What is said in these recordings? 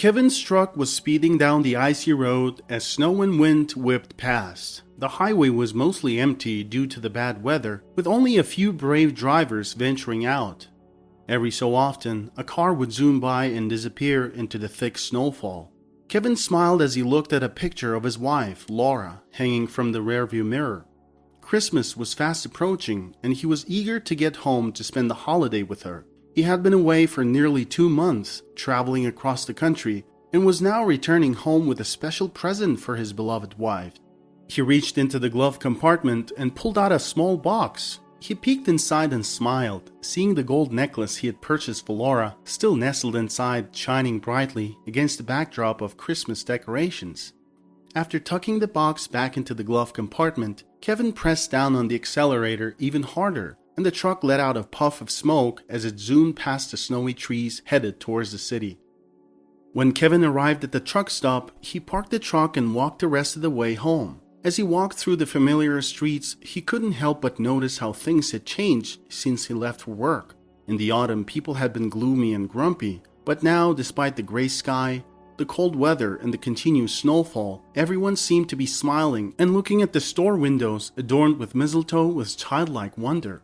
Kevin's truck was speeding down the icy road as snow and wind whipped past. The highway was mostly empty due to the bad weather, with only a few brave drivers venturing out. Every so often, a car would zoom by and disappear into the thick snowfall. Kevin smiled as he looked at a picture of his wife, Laura, hanging from the rearview mirror. Christmas was fast approaching, and he was eager to get home to spend the holiday with her. He had been away for nearly 2 months, traveling across the country, and was now returning home with a special present for his beloved wife. He reached into the glove compartment and pulled out a small box. He peeked inside and smiled, seeing the gold necklace he had purchased for Laura still nestled inside, shining brightly against the backdrop of Christmas decorations. After tucking the box back into the glove compartment, Kevin pressed down on the accelerator even harder, and the truck let out a puff of smoke as it zoomed past the snowy trees headed towards the city. When Kevin arrived at the truck stop, he parked the truck and walked the rest of the way home. As he walked through the familiar streets, he couldn't help but notice how things had changed since he left for work. In the autumn, people had been gloomy and grumpy, but now, despite the gray sky, the cold weather, and the continuous snowfall, everyone seemed to be smiling and looking at the store windows adorned with mistletoe with childlike wonder.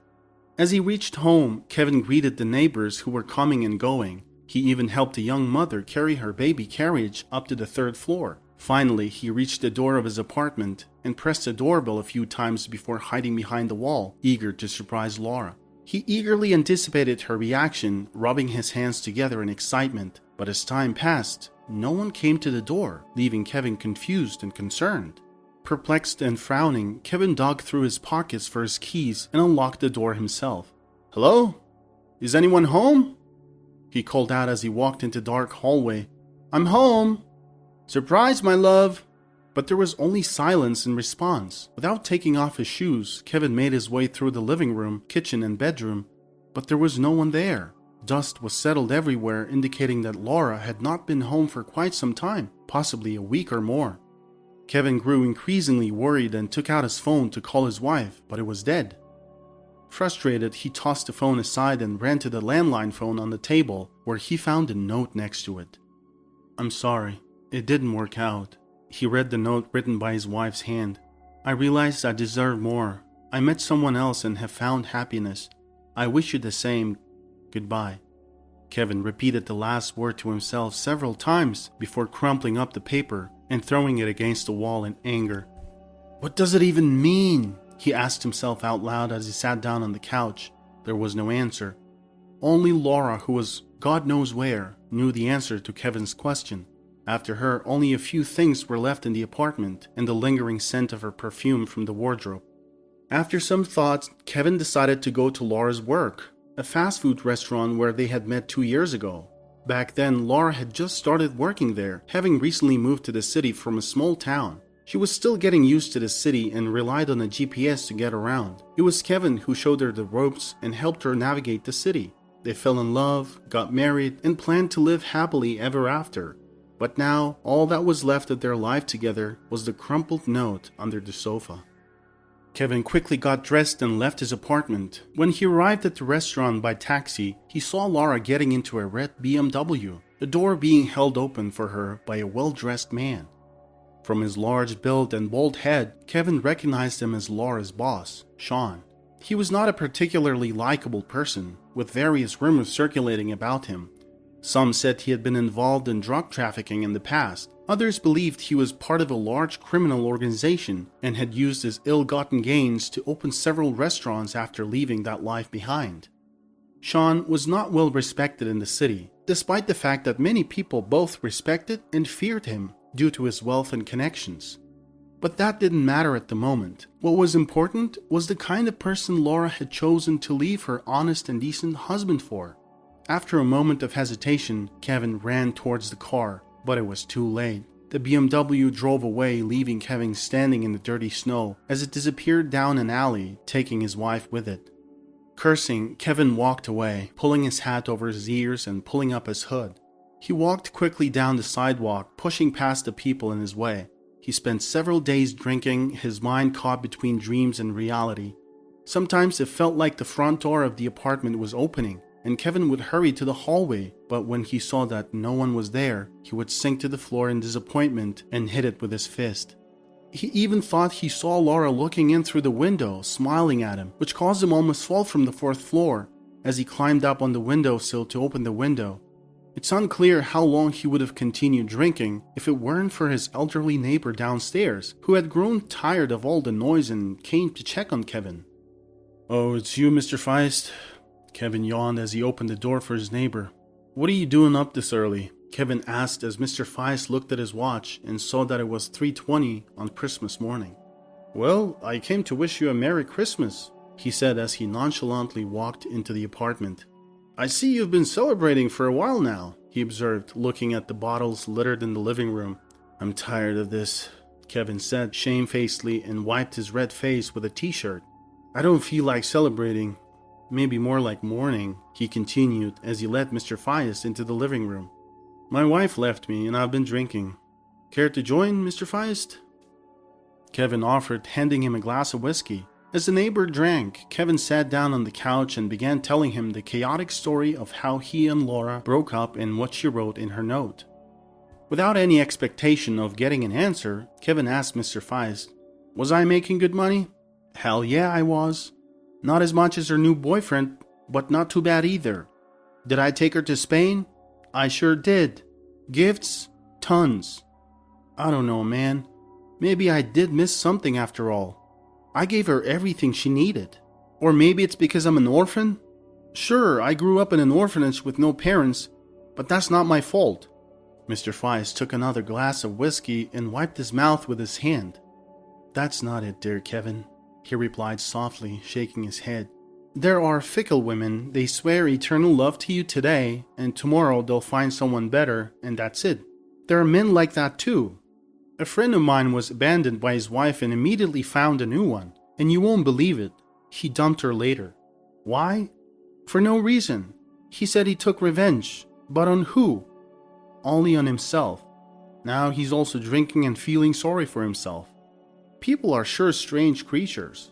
As he reached home, Kevin greeted the neighbors who were coming and going. He even helped a young mother carry her baby carriage up to the 3rd floor. Finally, he reached the door of his apartment and pressed the doorbell a few times before hiding behind the wall, eager to surprise Laura. He eagerly anticipated her reaction, rubbing his hands together in excitement. But as time passed, no one came to the door, leaving Kevin confused and concerned. Perplexed and frowning, Kevin dug through his pockets for his keys and unlocked the door himself. "Hello? Is anyone home?" he called out as he walked into the dark hallway. "I'm home. Surprise, my love." But there was only silence in response. Without taking off his shoes, Kevin made his way through the living room, kitchen, and bedroom, but there was no one there. Dust was settled everywhere, indicating that Laura had not been home for quite some time, possibly a week or more. Kevin grew increasingly worried and took out his phone to call his wife, but it was dead. Frustrated, he tossed the phone aside and ran to the landline phone on the table, where he found a note next to it. "I'm sorry. It didn't work out." He read the note written by his wife's hand. "I realized I deserve more. I met someone else and have found happiness. I wish you the same. Goodbye." Kevin repeated the last word to himself several times before crumpling up the paper and throwing it against the wall in anger. "What does it even mean?" he asked himself out loud as he sat down on the couch. There was no answer. Only Laura, who was God knows where, knew the answer to Kevin's question. After her, only a few things were left in the apartment and the lingering scent of her perfume from the wardrobe. After some thought, Kevin decided to go to Laura's work, a fast food restaurant where they had met 2 years ago. Back then, Laura had just started working there, having recently moved to the city from a small town. She was still getting used to the city and relied on a GPS to get around. It was Kevin who showed her the ropes and helped her navigate the city. They fell in love, got married, and planned to live happily ever after. But now, all that was left of their life together was the crumpled note under the sofa. Kevin quickly got dressed and left his apartment. When he arrived at the restaurant by taxi, he saw Laura getting into a red BMW, the door being held open for her by a well-dressed man. From his large build and bald head, Kevin recognized him as Laura's boss, Sean. He was not a particularly likable person, with various rumors circulating about him. Some said he had been involved in drug trafficking in the past. Others believed he was part of a large criminal organization and had used his ill-gotten gains to open several restaurants after leaving that life behind. Sean was not well respected in the city, despite the fact that many people both respected and feared him due to his wealth and connections. But that didn't matter at the moment. What was important was the kind of person Laura had chosen to leave her honest and decent husband for. After a moment of hesitation, Kevin ran towards the car, but it was too late. The BMW drove away, leaving Kevin standing in the dirty snow as it disappeared down an alley, taking his wife with it. Cursing, Kevin walked away, pulling his hat over his ears and pulling up his hood. He walked quickly down the sidewalk, pushing past the people in his way. He spent several days drinking, his mind caught between dreams and reality. Sometimes it felt like the front door of the apartment was opening, and Kevin would hurry to the hallway, but when he saw that no one was there, he would sink to the floor in disappointment and hit it with his fist. He even thought he saw Laura looking in through the window, smiling at him, which caused him almost fall from the 4th floor as he climbed up on the windowsill to open the window. It's unclear how long he would have continued drinking if it weren't for his elderly neighbor downstairs, who had grown tired of all the noise and came to check on Kevin. "Oh, it's you, Mr. Feist?" Kevin yawned as he opened the door for his neighbor. "What are you doing up this early?" Kevin asked as Mr. Feist looked at his watch and saw that it was 3:20 on Christmas morning. "Well, I came to wish you a Merry Christmas," he said as he nonchalantly walked into the apartment. "I see you've been celebrating for a while now," he observed, looking at the bottles littered in the living room. "I'm tired of this," Kevin said shamefacedly and wiped his red face with a t-shirt. "I don't feel like celebrating. Maybe more like mourning," he continued as he led Mr. Feist into the living room. "My wife left me and I've been drinking. Care to join, Mr. Feist?" Kevin offered, handing him a glass of whiskey. As the neighbor drank, Kevin sat down on the couch and began telling him the chaotic story of how he and Laura broke up and what she wrote in her note. Without any expectation of getting an answer, Kevin asked Mr. Feist, "Was I making good money?" "Hell yeah, I was. Not as much as her new boyfriend, but not too bad either." "Did I take her to Spain?" "I sure did. Gifts? Tons." "I don't know, man. Maybe I did miss something after all. I gave her everything she needed. Or maybe it's because I'm an orphan? Sure, I grew up in an orphanage with no parents, but that's not my fault." Mr. Feist took another glass of whiskey and wiped his mouth with his hand. "That's not it, dear Kevin," he replied softly, shaking his head. "There are fickle women. They swear eternal love to you today, and tomorrow they'll find someone better, and that's it. There are men like that too. A friend of mine was abandoned by his wife and immediately found a new one. And you won't believe it. He dumped her later. Why? For no reason. He said he took revenge. But on who? Only on himself. Now he's also drinking and feeling sorry for himself. People are sure strange creatures."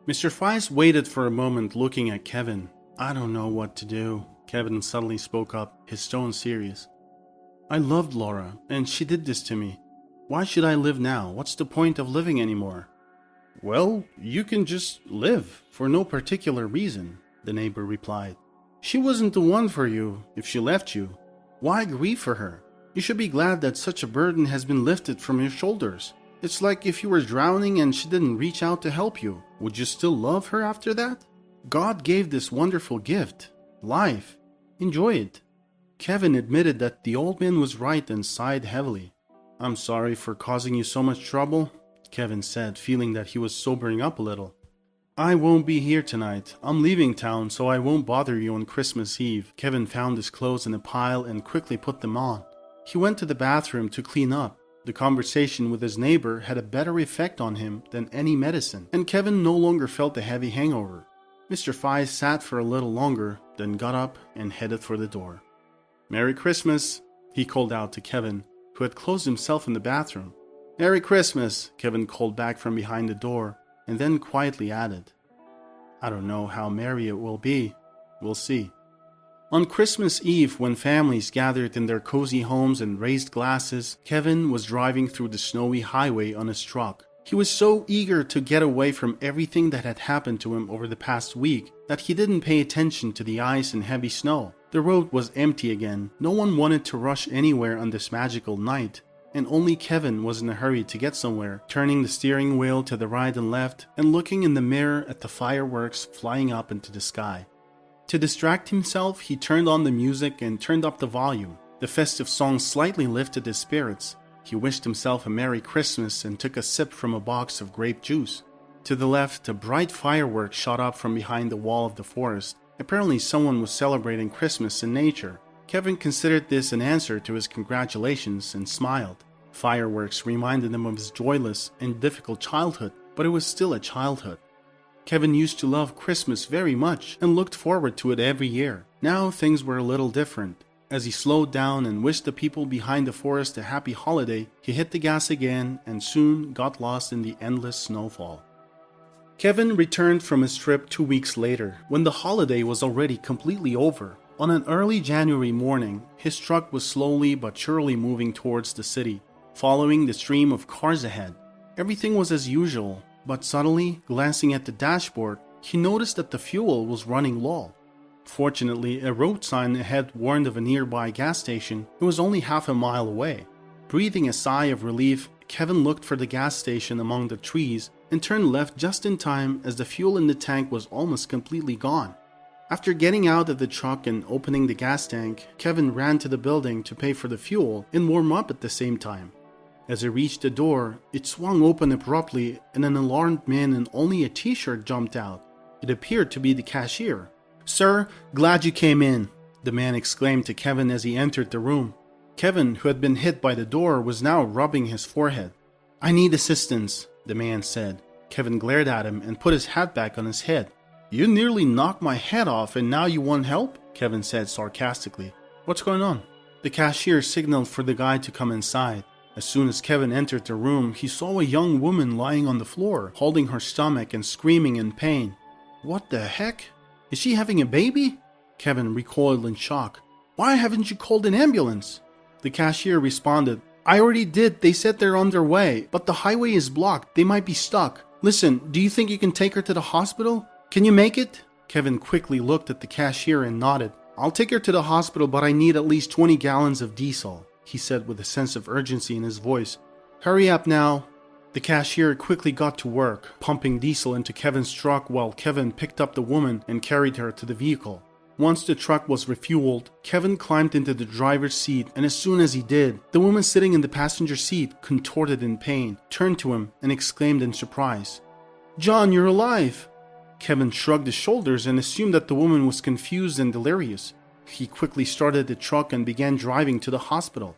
Mr. Feist waited for a moment, looking at Kevin. "I don't know what to do," Kevin suddenly spoke up, his tone serious. "I loved Laura, and she did this to me. Why should I live now? What's the point of living anymore?" "Well, you can just live, for no particular reason," the neighbor replied. "She wasn't the one for you if she left you. Why grieve for her? You should be glad that such a burden has been lifted from your shoulders. It's like if you were drowning and she didn't reach out to help you. Would you still love her after that? God gave this wonderful gift, life. Enjoy it." Kevin admitted that the old man was right and sighed heavily. "I'm sorry for causing you so much trouble," Kevin said, feeling that he was sobering up a little. "I won't be here tonight. I'm leaving town, so I won't bother you on Christmas Eve." Kevin found his clothes in a pile and quickly put them on. He went to the bathroom to clean up. The conversation with his neighbor had a better effect on him than any medicine, and Kevin no longer felt a heavy hangover. Mr. Feist sat for a little longer, then got up and headed for the door. "Merry Christmas," he called out to Kevin, who had closed himself in the bathroom. "Merry Christmas," Kevin called back from behind the door, and then quietly added, "I don't know how merry it will be. We'll see." On Christmas Eve, when families gathered in their cozy homes and raised glasses, Kevin was driving through the snowy highway on his truck. He was so eager to get away from everything that had happened to him over the past week that he didn't pay attention to the ice and heavy snow. The road was empty again. No one wanted to rush anywhere on this magical night, and only Kevin was in a hurry to get somewhere, turning the steering wheel to the right and left and looking in the mirror at the fireworks flying up into the sky. To distract himself, he turned on the music and turned up the volume. The festive song slightly lifted his spirits. He wished himself a Merry Christmas and took a sip from a box of grape juice. To the left, a bright firework shot up from behind the wall of the forest. Apparently someone was celebrating Christmas in nature. Kevin considered this an answer to his congratulations and smiled. Fireworks reminded him of his joyless and difficult childhood, but it was still a childhood. Kevin used to love Christmas very much and looked forward to it every year. Now things were a little different. As he slowed down and wished the people behind the forest a happy holiday, he hit the gas again and soon got lost in the endless snowfall. Kevin returned from his trip 2 weeks later, when the holiday was already completely over. On an early January morning, his truck was slowly but surely moving towards the city, following the stream of cars ahead. Everything was as usual, but suddenly, glancing at the dashboard, he noticed that the fuel was running low. Fortunately, a road sign ahead warned of a nearby gas station. It was only half a mile away. Breathing a sigh of relief, Kevin looked for the gas station among the trees and turned left just in time as the fuel in the tank was almost completely gone. After getting out of the truck and opening the gas tank, Kevin ran to the building to pay for the fuel and warm up at the same time. As he reached the door, it swung open abruptly and an alarmed man in only a t-shirt jumped out. It appeared to be the cashier. "Sir, glad you came in," the man exclaimed to Kevin as he entered the room. Kevin, who had been hit by the door, was now rubbing his forehead. "I need assistance," the man said. Kevin glared at him and put his hat back on his head. "You nearly knocked my head off and now you want help?" Kevin said sarcastically. "What's going on?" The cashier signaled for the guy to come inside. As soon as Kevin entered the room, he saw a young woman lying on the floor, holding her stomach and screaming in pain. "What the heck? Is she having a baby?" Kevin recoiled in shock. "Why haven't you called an ambulance?" The cashier responded, "I already did. They said they're on their way, but the highway is blocked. They might be stuck. Listen, do you think you can take her to the hospital? Can you make it?" Kevin quickly looked at the cashier and nodded. "I'll take her to the hospital, but I need at least 20 gallons of diesel," he said with a sense of urgency in his voice. "Hurry up now." The cashier quickly got to work, pumping diesel into Kevin's truck while Kevin picked up the woman and carried her to the vehicle. Once the truck was refueled, Kevin climbed into the driver's seat, and as soon as he did, the woman sitting in the passenger seat, contorted in pain, turned to him and exclaimed in surprise, "John, you're alive!" Kevin shrugged his shoulders and assumed that the woman was confused and delirious. He quickly started the truck and began driving to the hospital.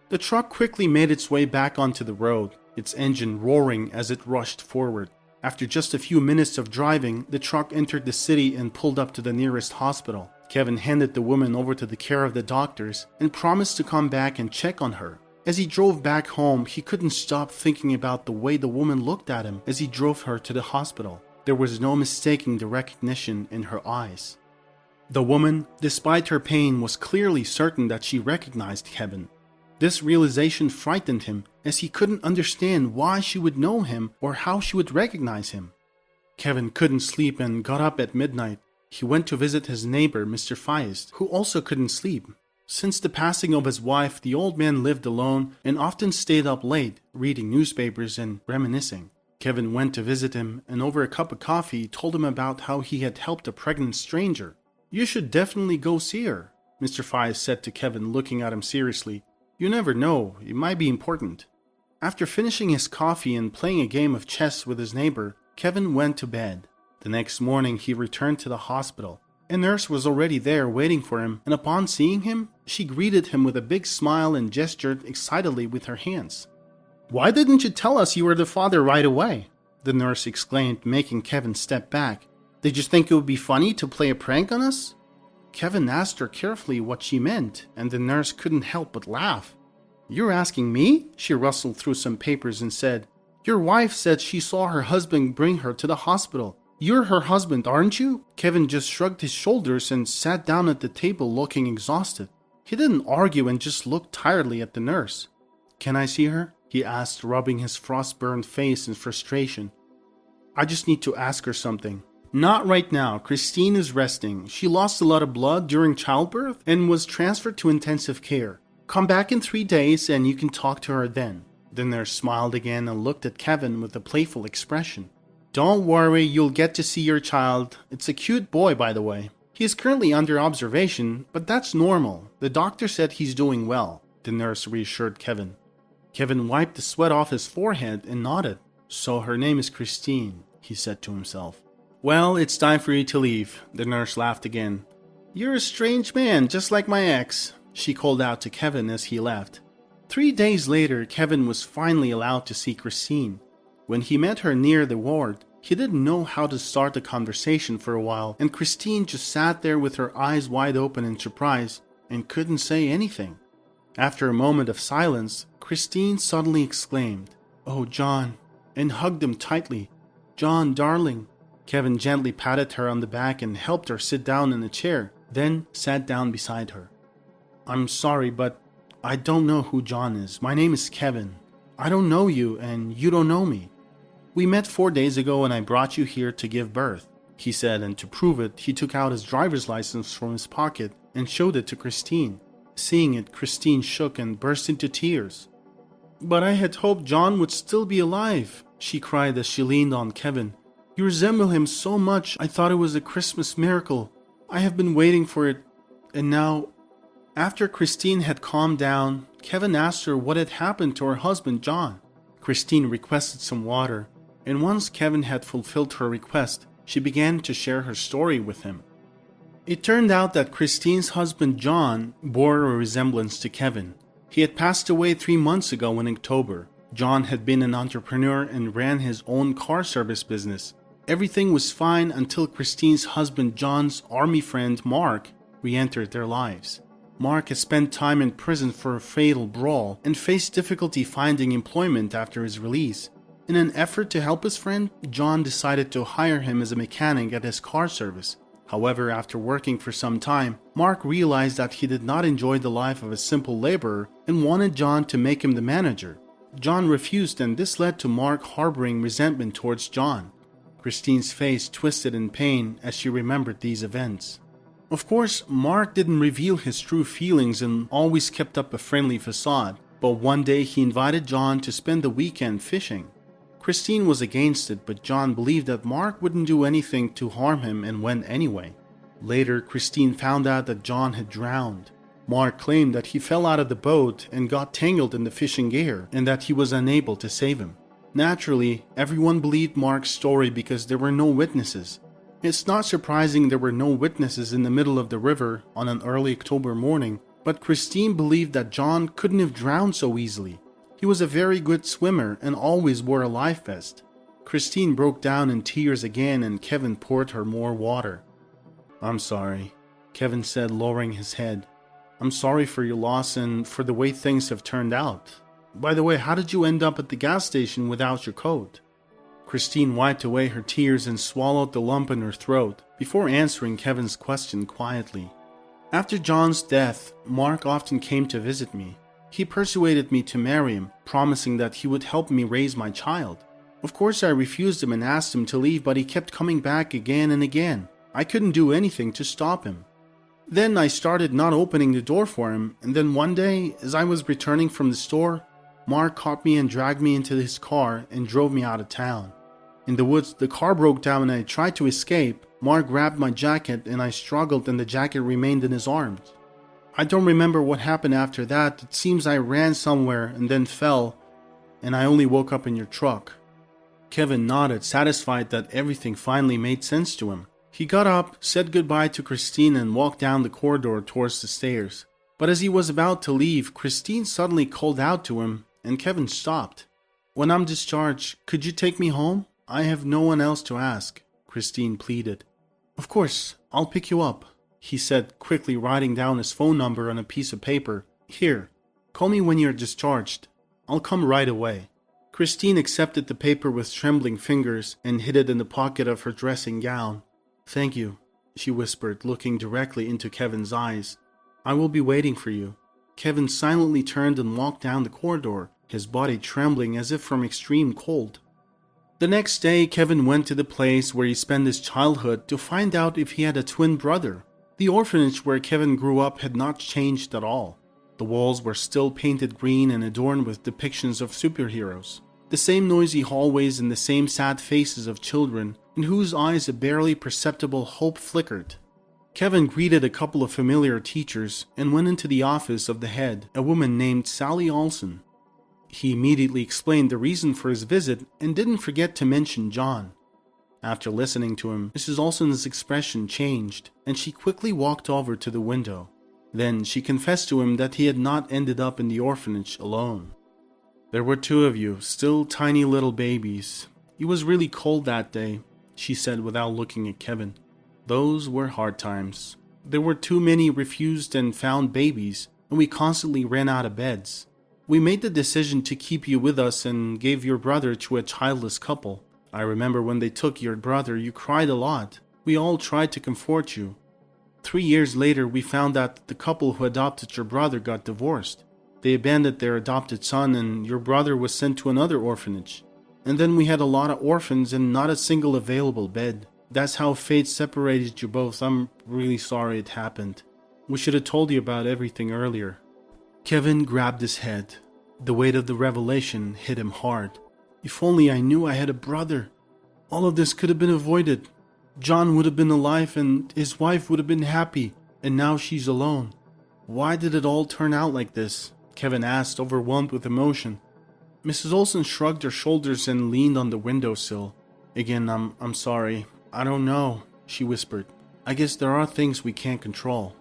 The truck quickly made its way back onto the road, its engine roaring as it rushed forward. After just a few minutes of driving, the truck entered the city and pulled up to the nearest hospital. Kevin handed the woman over to the care of the doctors and promised to come back and check on her. As he drove back home, he couldn't stop thinking about the way the woman looked at him as he drove her to the hospital. There was no mistaking the recognition in her eyes. The woman, despite her pain, was clearly certain that she recognized Kevin. This realization frightened him, as he couldn't understand why she would know him or how she would recognize him. Kevin couldn't sleep and got up at midnight. He went to visit his neighbor, Mr. Feist, who also couldn't sleep. Since the passing of his wife, the old man lived alone and often stayed up late, reading newspapers and reminiscing. Kevin went to visit him, and over a cup of coffee told him about how he had helped a pregnant stranger. "You should definitely go see her," Mr. Feist said to Kevin, looking at him seriously. "You never know, it might be important." After finishing his coffee and playing a game of chess with his neighbor, Kevin went to bed. The next morning he returned to the hospital. A nurse was already there waiting for him, and upon seeing him, she greeted him with a big smile and gestured excitedly with her hands. "Why didn't you tell us you were the father right away?" the nurse exclaimed, making Kevin step back. "Did you think it would be funny to play a prank on us?" Kevin asked her carefully what she meant, and the nurse couldn't help but laugh. "You're asking me?" She rustled through some papers and said, "Your wife said she saw her husband bring her to the hospital. You're her husband, aren't you?" Kevin just shrugged his shoulders and sat down at the table looking exhausted. He didn't argue and just looked tiredly at the nurse. "Can I see her?" he asked, rubbing his frost-burned face in frustration. "I just need to ask her something." "Not right now. Christine is resting. She lost a lot of blood during childbirth and was transferred to intensive care. Come back in 3 days and you can talk to her then." The nurse smiled again and looked at Kevin with a playful expression. "Don't worry, you'll get to see your child. It's a cute boy, by the way. He is currently under observation, but that's normal. The doctor said he's doing well," the nurse reassured Kevin. Kevin wiped the sweat off his forehead and nodded. "So her name is Christine," he said to himself. "Well, it's time for you to leave," the nurse laughed again. "You're a strange man, just like my ex," she called out to Kevin as he left. 3 days later, Kevin was finally allowed to see Christine. When he met her near the ward, he didn't know how to start the conversation for a while, and Christine just sat there with her eyes wide open in surprise and couldn't say anything. After a moment of silence, Christine suddenly exclaimed, "Oh, John," and hugged him tightly. "John, darling." Kevin gently patted her on the back and helped her sit down in a chair, then sat down beside her. "I'm sorry, but I don't know who John is. My name is Kevin. I don't know you, and you don't know me. We met 4 days ago and I brought you here to give birth," he said, and to prove it, he took out his driver's license from his pocket and showed it to Christine. Seeing it, Christine shook and burst into tears. "But I had hoped John would still be alive," she cried as she leaned on Kevin. "You resemble him so much, I thought it was a Christmas miracle. I have been waiting for it, and now..." After Christine had calmed down, Kevin asked her what had happened to her husband John. Christine requested some water, and once Kevin had fulfilled her request, she began to share her story with him. It turned out that Christine's husband John bore a resemblance to Kevin. He had passed away 3 months ago in October. John had been an entrepreneur and ran his own car service business. Everything was fine until Christine's husband John's army friend Mark re-entered their lives. Mark had spent time in prison for a fatal brawl and faced difficulty finding employment after his release. In an effort to help his friend, John decided to hire him as a mechanic at his car service. However, after working for some time, Mark realized that he did not enjoy the life of a simple laborer and wanted John to make him the manager. John refused, and this led to Mark harboring resentment towards John. Christine's face twisted in pain as she remembered these events. Of course, Mark didn't reveal his true feelings and always kept up a friendly facade, but one day he invited John to spend the weekend fishing. Christine was against it, but John believed that Mark wouldn't do anything to harm him and went anyway. Later, Christine found out that John had drowned. Mark claimed that he fell out of the boat and got tangled in the fishing gear and that he was unable to save him. Naturally, everyone believed Mark's story because there were no witnesses. It's not surprising there were no witnesses in the middle of the river on an early October morning, but Christine believed that John couldn't have drowned so easily. He was a very good swimmer and always wore a life vest. Christine broke down in tears again and Kevin poured her more water. "I'm sorry," Kevin said, lowering his head. "I'm sorry for your loss and for the way things have turned out. By the way, how did you end up at the gas station without your coat?" Christine wiped away her tears and swallowed the lump in her throat before answering Kevin's question quietly. "After John's death, Mark often came to visit me. He persuaded me to marry him, promising that he would help me raise my child. Of course, I refused him and asked him to leave, but he kept coming back again and again. I couldn't do anything to stop him. Then I started not opening the door for him, and then one day, as I was returning from the store, Mark caught me and dragged me into his car and drove me out of town. In the woods, the car broke down and I tried to escape. Mark grabbed my jacket and I struggled and the jacket remained in his arms. I don't remember what happened after that. It seems I ran somewhere and then fell, and I only woke up in your truck." Kevin nodded, satisfied that everything finally made sense to him. He got up, said goodbye to Christine, and walked down the corridor towards the stairs. But as he was about to leave, Christine suddenly called out to him, and Kevin stopped. "When I'm discharged, could you take me home? I have no one else to ask," Christine pleaded. "Of course, I'll pick you up," he said, quickly writing down his phone number on a piece of paper. "Here, call me when you're discharged. I'll come right away." Christine accepted the paper with trembling fingers and hid it in the pocket of her dressing gown. "Thank you," she whispered, looking directly into Kevin's eyes. "I will be waiting for you." Kevin silently turned and walked down the corridor, his body trembling as if from extreme cold. The next day, Kevin went to the place where he spent his childhood to find out if he had a twin brother. The orphanage where Kevin grew up had not changed at all. The walls were still painted green and adorned with depictions of superheroes. The same noisy hallways and the same sad faces of children, in whose eyes a barely perceptible hope flickered. Kevin greeted a couple of familiar teachers and went into the office of the head, a woman named Sally Olson. He immediately explained the reason for his visit and didn't forget to mention John. After listening to him, Mrs. Olson's expression changed, and she quickly walked over to the window. Then she confessed to him that he had not ended up in the orphanage alone. "There were 2 of you, still tiny little babies. It was really cold that day," she said without looking at Kevin. "Those were hard times. There were too many refused and found babies, and we constantly ran out of beds. We made the decision to keep you with us and gave your brother to a childless couple. I remember when they took your brother, you cried a lot. We all tried to comfort you. 3 years later, we found out that the couple who adopted your brother got divorced. They abandoned their adopted son and your brother was sent to another orphanage. And then we had a lot of orphans and not a single available bed. That's how fate separated you both. I'm really sorry it happened. We should have told you about everything earlier. Kevin grabbed his head. The weight of the revelation hit him hard. If only I knew I had a brother. All of this could have been avoided. John would have been alive and his wife would have been happy. And now she's alone. Why did it all turn out like this? Kevin asked, overwhelmed with emotion. Mrs. Olsen shrugged her shoulders and leaned on the windowsill. Again, I'm sorry. I don't know, she whispered. I guess there are things we can't control.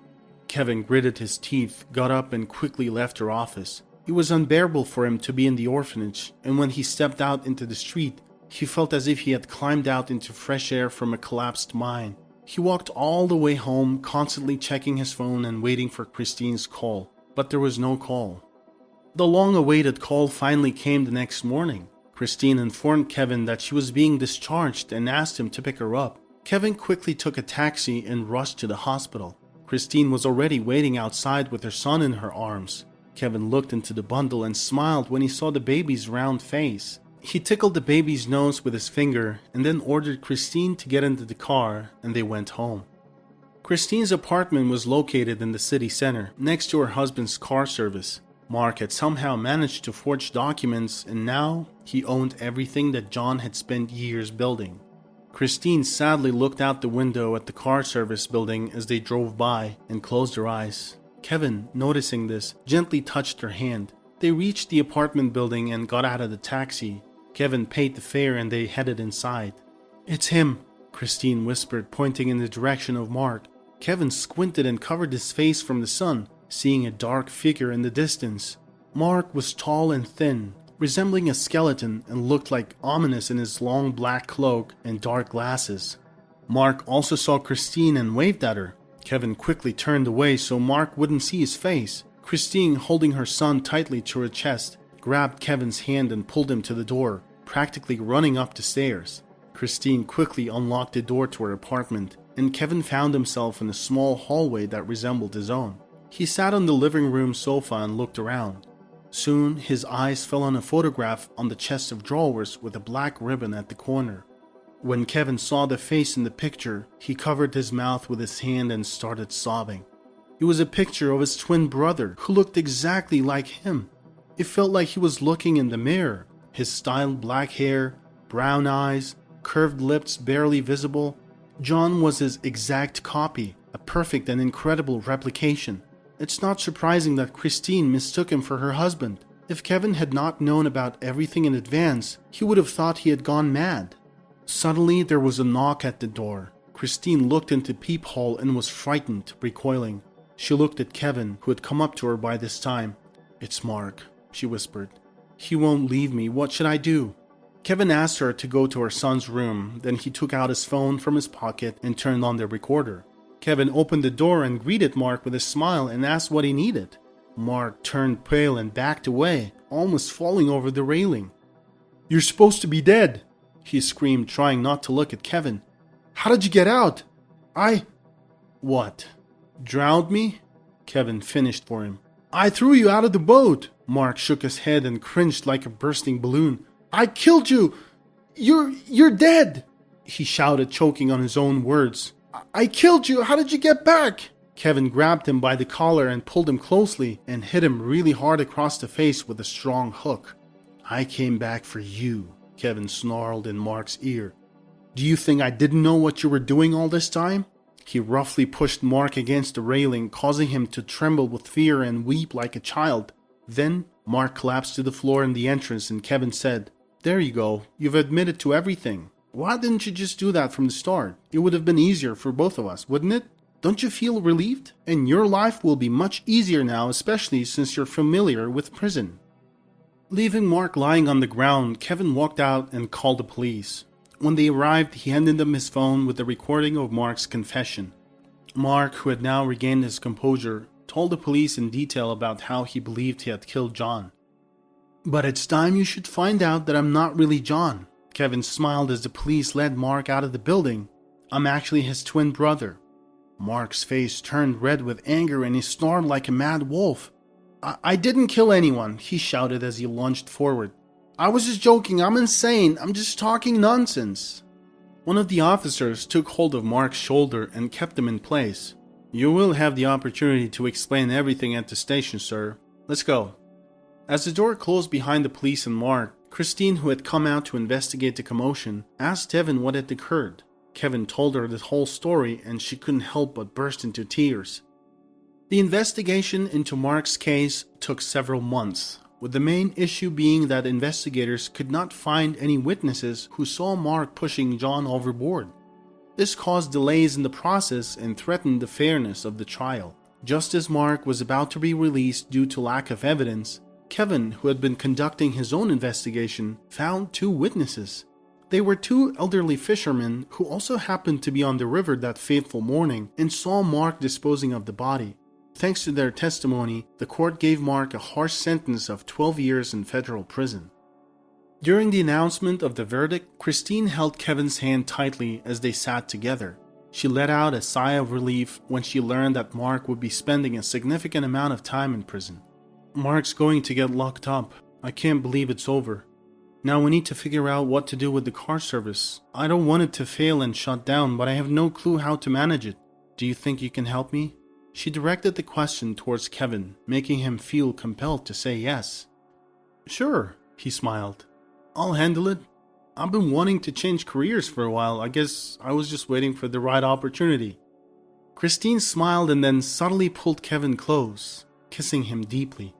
Kevin gritted his teeth, got up and quickly left her office. It was unbearable for him to be in the orphanage, and when he stepped out into the street, he felt as if he had climbed out into fresh air from a collapsed mine. He walked all the way home, constantly checking his phone and waiting for Christine's call, but there was no call. The long-awaited call finally came the next morning. Christine informed Kevin that she was being discharged and asked him to pick her up. Kevin quickly took a taxi and rushed to the hospital. Christine was already waiting outside with her son in her arms. Kevin looked into the bundle and smiled when he saw the baby's round face. He tickled the baby's nose with his finger and then ordered Christine to get into the car, and they went home. Christine's apartment was located in the city center, next to her husband's car service. Mark had somehow managed to forge documents, and now he owned everything that John had spent years building. Christine sadly looked out the window at the car service building as they drove by and closed her eyes. Kevin, noticing this, gently touched her hand. They reached the apartment building and got out of the taxi. Kevin paid the fare and they headed inside. It's him, Christine whispered, pointing in the direction of Mark. Kevin squinted and covered his face from the sun, seeing a dark figure in the distance. Mark was tall and thin, resembling a skeleton, and looked like ominous in his long black cloak and dark glasses. Mark also saw Christine and waved at her. Kevin quickly turned away so Mark wouldn't see his face. Christine, holding her son tightly to her chest, grabbed Kevin's hand and pulled him to the door, practically running up the stairs. Christine quickly unlocked the door to her apartment, and Kevin found himself in a small hallway that resembled his own. He sat on the living room sofa and looked around. Soon, his eyes fell on a photograph on the chest of drawers with a black ribbon at the corner. When Kevin saw the face in the picture, he covered his mouth with his hand and started sobbing. It was a picture of his twin brother, who looked exactly like him. It felt like he was looking in the mirror. His styled black hair, brown eyes, curved lips barely visible. John was his exact copy, a perfect and incredible replication. It's not surprising that Christine mistook him for her husband. If Kevin had not known about everything in advance, he would have thought he had gone mad. Suddenly, there was a knock at the door. Christine looked into the peephole and was frightened, recoiling. She looked at Kevin, who had come up to her by this time. It's Mark, she whispered. He won't leave me. What should I do? Kevin asked her to go to her son's room. Then he took out his phone from his pocket and turned on the recorder. Kevin opened the door and greeted Mark with a smile and asked what he needed. Mark turned pale and backed away, almost falling over the railing. You're supposed to be dead, he screamed, trying not to look at Kevin. How did you get out? What? Drowned me? Kevin finished for him. I threw you out of the boat. Mark shook his head and cringed like a bursting balloon. I killed you! You're dead! He shouted, choking on his own words. I killed you! How did you get back? Kevin grabbed him by the collar and pulled him closely and hit him really hard across the face with a strong hook. I came back for you, Kevin snarled in Mark's ear. Do you think I didn't know what you were doing all this time? He roughly pushed Mark against the railing, causing him to tremble with fear and weep like a child. Then, Mark collapsed to the floor in the entrance and Kevin said, There you go, you've admitted to everything. Why didn't you just do that from the start? It would have been easier for both of us, wouldn't it? Don't you feel relieved? And your life will be much easier now, especially since you're familiar with prison. Leaving Mark lying on the ground, Kevin walked out and called the police. When they arrived, he handed them his phone with a recording of Mark's confession. Mark, who had now regained his composure, told the police in detail about how he believed he had killed John. But it's time you should find out that I'm not really John, Kevin smiled as the police led Mark out of the building. I'm actually his twin brother. Mark's face turned red with anger and he snarled like a mad wolf. I didn't kill anyone, he shouted as he lunged forward. I was just joking, I'm insane, I'm just talking nonsense. One of the officers took hold of Mark's shoulder and kept him in place. You will have the opportunity to explain everything at the station, sir. Let's go. As the door closed behind the police and Mark, Christine, who had come out to investigate the commotion, asked Kevin what had occurred. Kevin told her the whole story and she couldn't help but burst into tears. The investigation into Mark's case took several months, with the main issue being that investigators could not find any witnesses who saw Mark pushing John overboard. This caused delays in the process and threatened the fairness of the trial. Just as Mark was about to be released due to lack of evidence, Kevin, who had been conducting his own investigation, found two witnesses. They were two elderly fishermen who also happened to be on the river that fateful morning and saw Mark disposing of the body. Thanks to their testimony, the court gave Mark a harsh sentence of 12 years in federal prison. During the announcement of the verdict, Christine held Kevin's hand tightly as they sat together. She let out a sigh of relief when she learned that Mark would be spending a significant amount of time in prison. Mark's going to get locked up. I can't believe it's over. Now we need to figure out what to do with the car service. I don't want it to fail and shut down, but I have no clue how to manage it. Do you think you can help me? She directed the question towards Kevin, making him feel compelled to say yes. Sure, he smiled. I'll handle it. I've been wanting to change careers for a while. I guess I was just waiting for the right opportunity. Christine smiled and then subtly pulled Kevin close, kissing him deeply.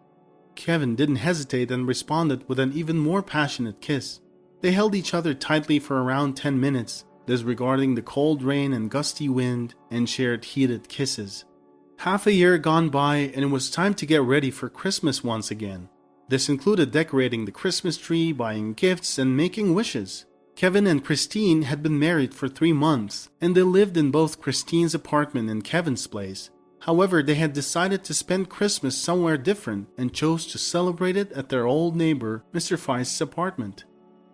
Kevin didn't hesitate and responded with an even more passionate kiss. They held each other tightly for around 10 minutes, disregarding the cold rain and gusty wind, and shared heated kisses. Half a year gone by and it was time to get ready for Christmas once again. This included decorating the Christmas tree, buying gifts, and making wishes. Kevin and Christine had been married for 3 months, and they lived in both Christine's apartment and Kevin's place. However, they had decided to spend Christmas somewhere different and chose to celebrate it at their old neighbor, Mr. Feist's apartment.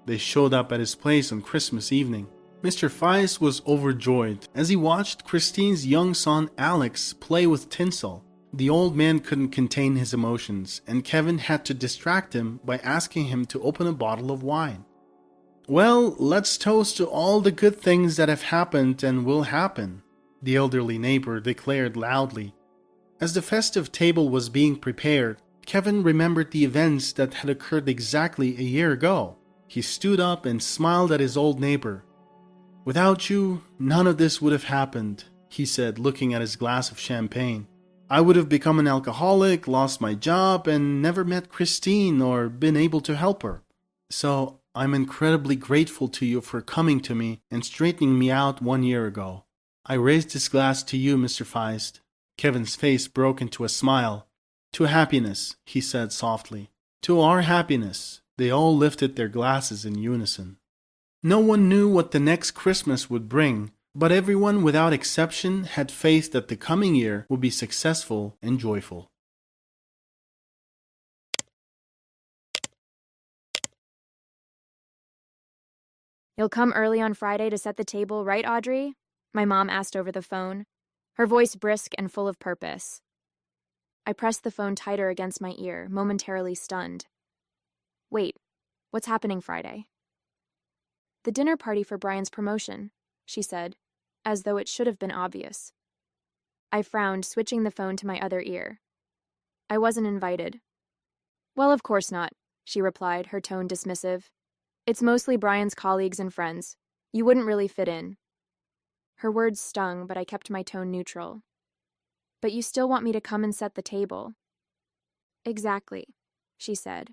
They showed up at his place on Christmas evening. Mr. Feist was overjoyed as he watched Christine's young son Alex play with tinsel. The old man couldn't contain his emotions, and Kevin had to distract him by asking him to open a bottle of wine. Well, let's toast to all the good things that have happened and will happen, the elderly neighbor declared loudly. As the festive table was being prepared, Kevin remembered the events that had occurred exactly a year ago. He stood up and smiled at his old neighbor. Without you, none of this would have happened, he said, looking at his glass of champagne. I would have become an alcoholic, lost my job, and never met Christine or been able to help her. So I'm incredibly grateful to you for coming to me and straightening me out 1 year ago. I raised this glass to you, Mr. Feist. Kevin's face broke into a smile. To happiness, he said softly. To our happiness. They all lifted their glasses in unison. No one knew what the next Christmas would bring, but everyone without exception had faith that the coming year would be successful and joyful. You'll come early on Friday to set the table, right, Audrey? My mom asked over the phone, her voice brisk and full of purpose. I pressed the phone tighter against my ear, momentarily stunned. Wait, what's happening Friday? The dinner party for Brian's promotion, she said, as though it should have been obvious. I frowned, switching the phone to my other ear. I wasn't invited. Well, of course not, she replied, her tone dismissive. It's mostly Brian's colleagues and friends. You wouldn't really fit in. Her words stung, but I kept my tone neutral. But you still want me to come and set the table. Exactly, she said,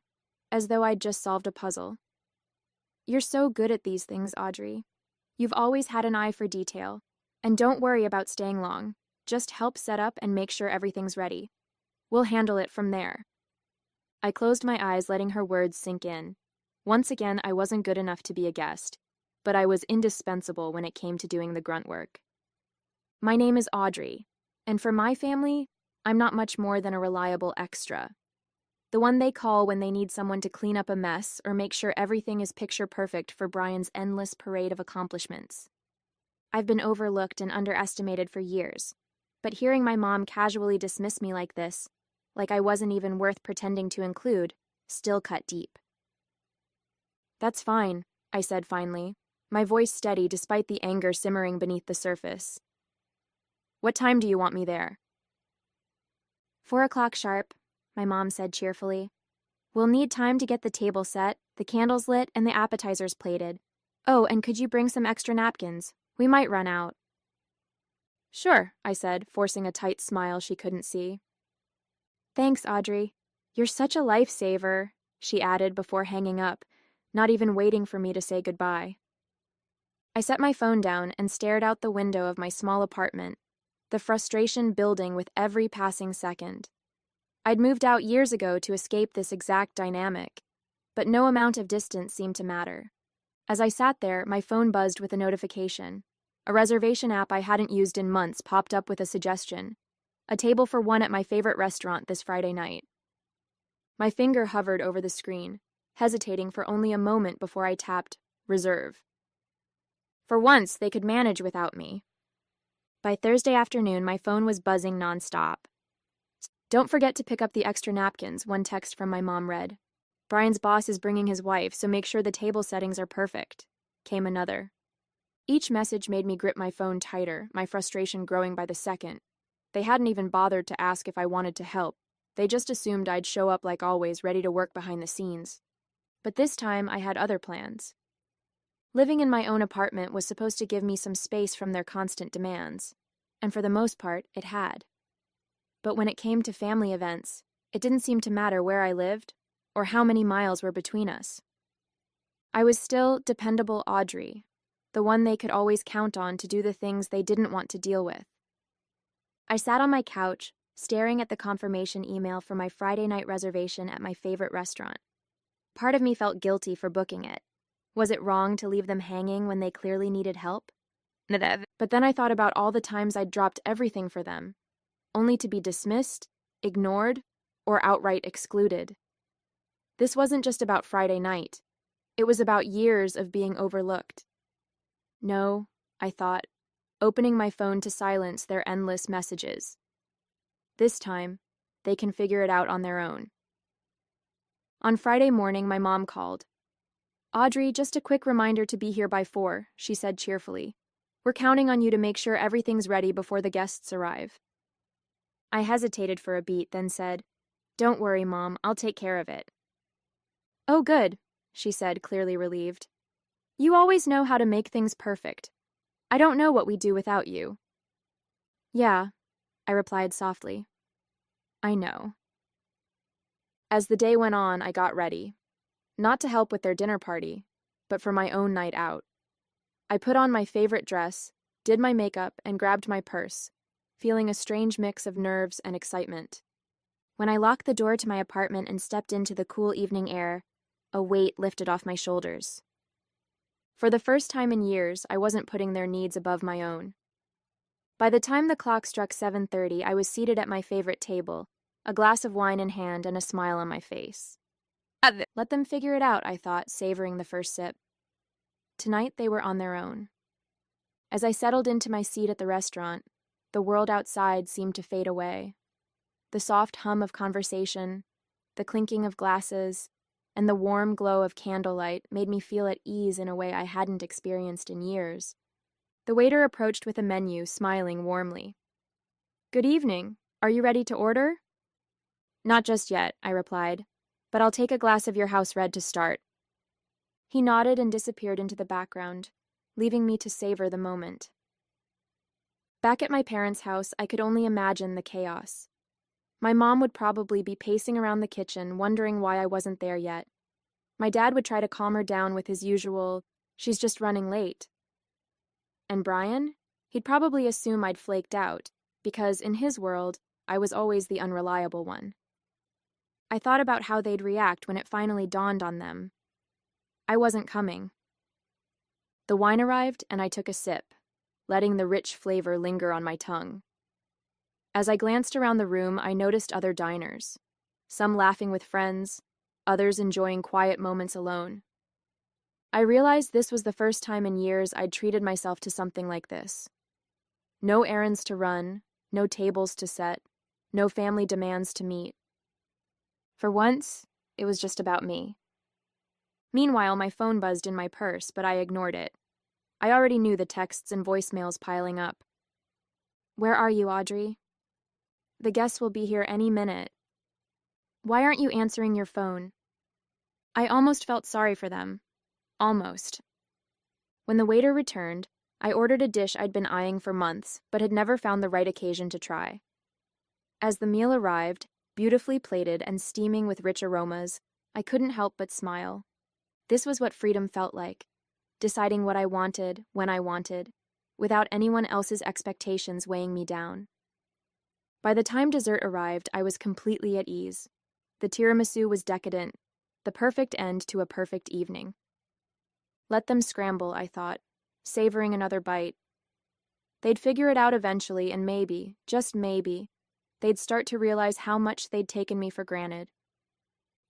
as though I'd just solved a puzzle. You're so good at these things, Audrey. You've always had an eye for detail. And don't worry about staying long. Just help set up and make sure everything's ready. We'll handle it from there. I closed my eyes, letting her words sink in. Once again, I wasn't good enough to be a guest, but I was indispensable when it came to doing the grunt work. My name is Audrey, and for my family, I'm not much more than a reliable extra. The one they call when they need someone to clean up a mess or make sure everything is picture perfect for Brian's endless parade of accomplishments. I've been overlooked and underestimated for years, but hearing my mom casually dismiss me like this, like I wasn't even worth pretending to include, still cut deep. "That's fine," I said finally, my voice steady despite the anger simmering beneath the surface. "What time do you want me there?" 4 o'clock sharp, my mom said cheerfully. "We'll need time to get the table set, the candles lit, and the appetizers plated. Oh, and could you bring some extra napkins? We might run out." "Sure," I said, forcing a tight smile she couldn't see. "Thanks, Audrey. You're such a lifesaver," she added before hanging up, not even waiting for me to say goodbye. I set my phone down and stared out the window of my small apartment, the frustration building with every passing second. I'd moved out years ago to escape this exact dynamic, but no amount of distance seemed to matter. As I sat there, my phone buzzed with a notification. A reservation app I hadn't used in months popped up with a suggestion: a table for one at my favorite restaurant this Friday night. My finger hovered over the screen, hesitating for only a moment before I tapped reserve. For once, they could manage without me. By Thursday afternoon, my phone was buzzing nonstop. "Don't forget to pick up the extra napkins," one text from my mom read. "Brian's boss is bringing his wife, so make sure the table settings are perfect," came another. Each message made me grip my phone tighter, my frustration growing by the second. They hadn't even bothered to ask if I wanted to help. They just assumed I'd show up like always, ready to work behind the scenes. But this time, I had other plans. Living in my own apartment was supposed to give me some space from their constant demands, and for the most part, it had. But when it came to family events, it didn't seem to matter where I lived or how many miles were between us. I was still dependable Audrey, the one they could always count on to do the things they didn't want to deal with. I sat on my couch, staring at the confirmation email for my Friday night reservation at my favorite restaurant. Part of me felt guilty for booking it. Was it wrong to leave them hanging when they clearly needed help? But then I thought about all the times I'd dropped everything for them, only to be dismissed, ignored, or outright excluded. This wasn't just about Friday night. It was about years of being overlooked. No, I thought, opening my phone to silence their endless messages. This time, they can figure it out on their own. On Friday morning, my mom called. "Audrey, just a quick reminder to be here by 4, she said cheerfully. "We're counting on you to make sure everything's ready before the guests arrive." I hesitated for a beat, then said, "Don't worry, Mom, I'll take care of it." "Oh, good," she said, clearly relieved. "You always know how to make things perfect. I don't know what we'd do without you." "Yeah," I replied softly. "I know." As the day went on, I got ready. Not to help with their dinner party, but for my own night out. I put on my favorite dress, did my makeup, and grabbed my purse, feeling a strange mix of nerves and excitement. When I locked the door to my apartment and stepped into the cool evening air, a weight lifted off my shoulders. For the first time in years, I wasn't putting their needs above my own. By the time the clock struck 7:30, I was seated at my favorite table, a glass of wine in hand and a smile on my face. Let them figure it out, I thought, savoring the first sip. Tonight they were on their own. As I settled into my seat at the restaurant, the world outside seemed to fade away. The soft hum of conversation, the clinking of glasses, and the warm glow of candlelight made me feel at ease in a way I hadn't experienced in years. The waiter approached with a menu, smiling warmly. "Good evening. Are you ready to order?" "Not just yet," I replied, "but I'll take a glass of your house red to start." He nodded and disappeared into the background, leaving me to savor the moment. Back at my parents' house, I could only imagine the chaos. My mom would probably be pacing around the kitchen, wondering why I wasn't there yet. My dad would try to calm her down with his usual, "She's just running late." And Brian? He'd probably assume I'd flaked out, because in his world, I was always the unreliable one. I thought about how they'd react when it finally dawned on them. I wasn't coming. The wine arrived, and I took a sip, letting the rich flavor linger on my tongue. As I glanced around the room, I noticed other diners. some laughing with friends, others enjoying quiet moments alone. I realized this was the first time in years I'd treated myself to something like this. No errands to run, no tables to set, no family demands to meet. For once, it was just about me. Meanwhile, my phone buzzed in my purse, but I ignored it. I already knew the texts and voicemails piling up. "Where are you, Audrey? The guests will be here any minute. Why aren't you answering your phone?" I almost felt sorry for them. Almost. When the waiter returned, I ordered a dish I'd been eyeing for months, but had never found the right occasion to try. As the meal arrived, beautifully plated and steaming with rich aromas, I couldn't help but smile. This was what freedom felt like, deciding what I wanted, when I wanted, without anyone else's expectations weighing me down. By the time dessert arrived, I was completely at ease. The tiramisu was decadent, the perfect end to a perfect evening. Let them scramble, I thought, savoring another bite. They'd figure it out eventually, and maybe, just maybe, they'd start to realize how much they'd taken me for granted.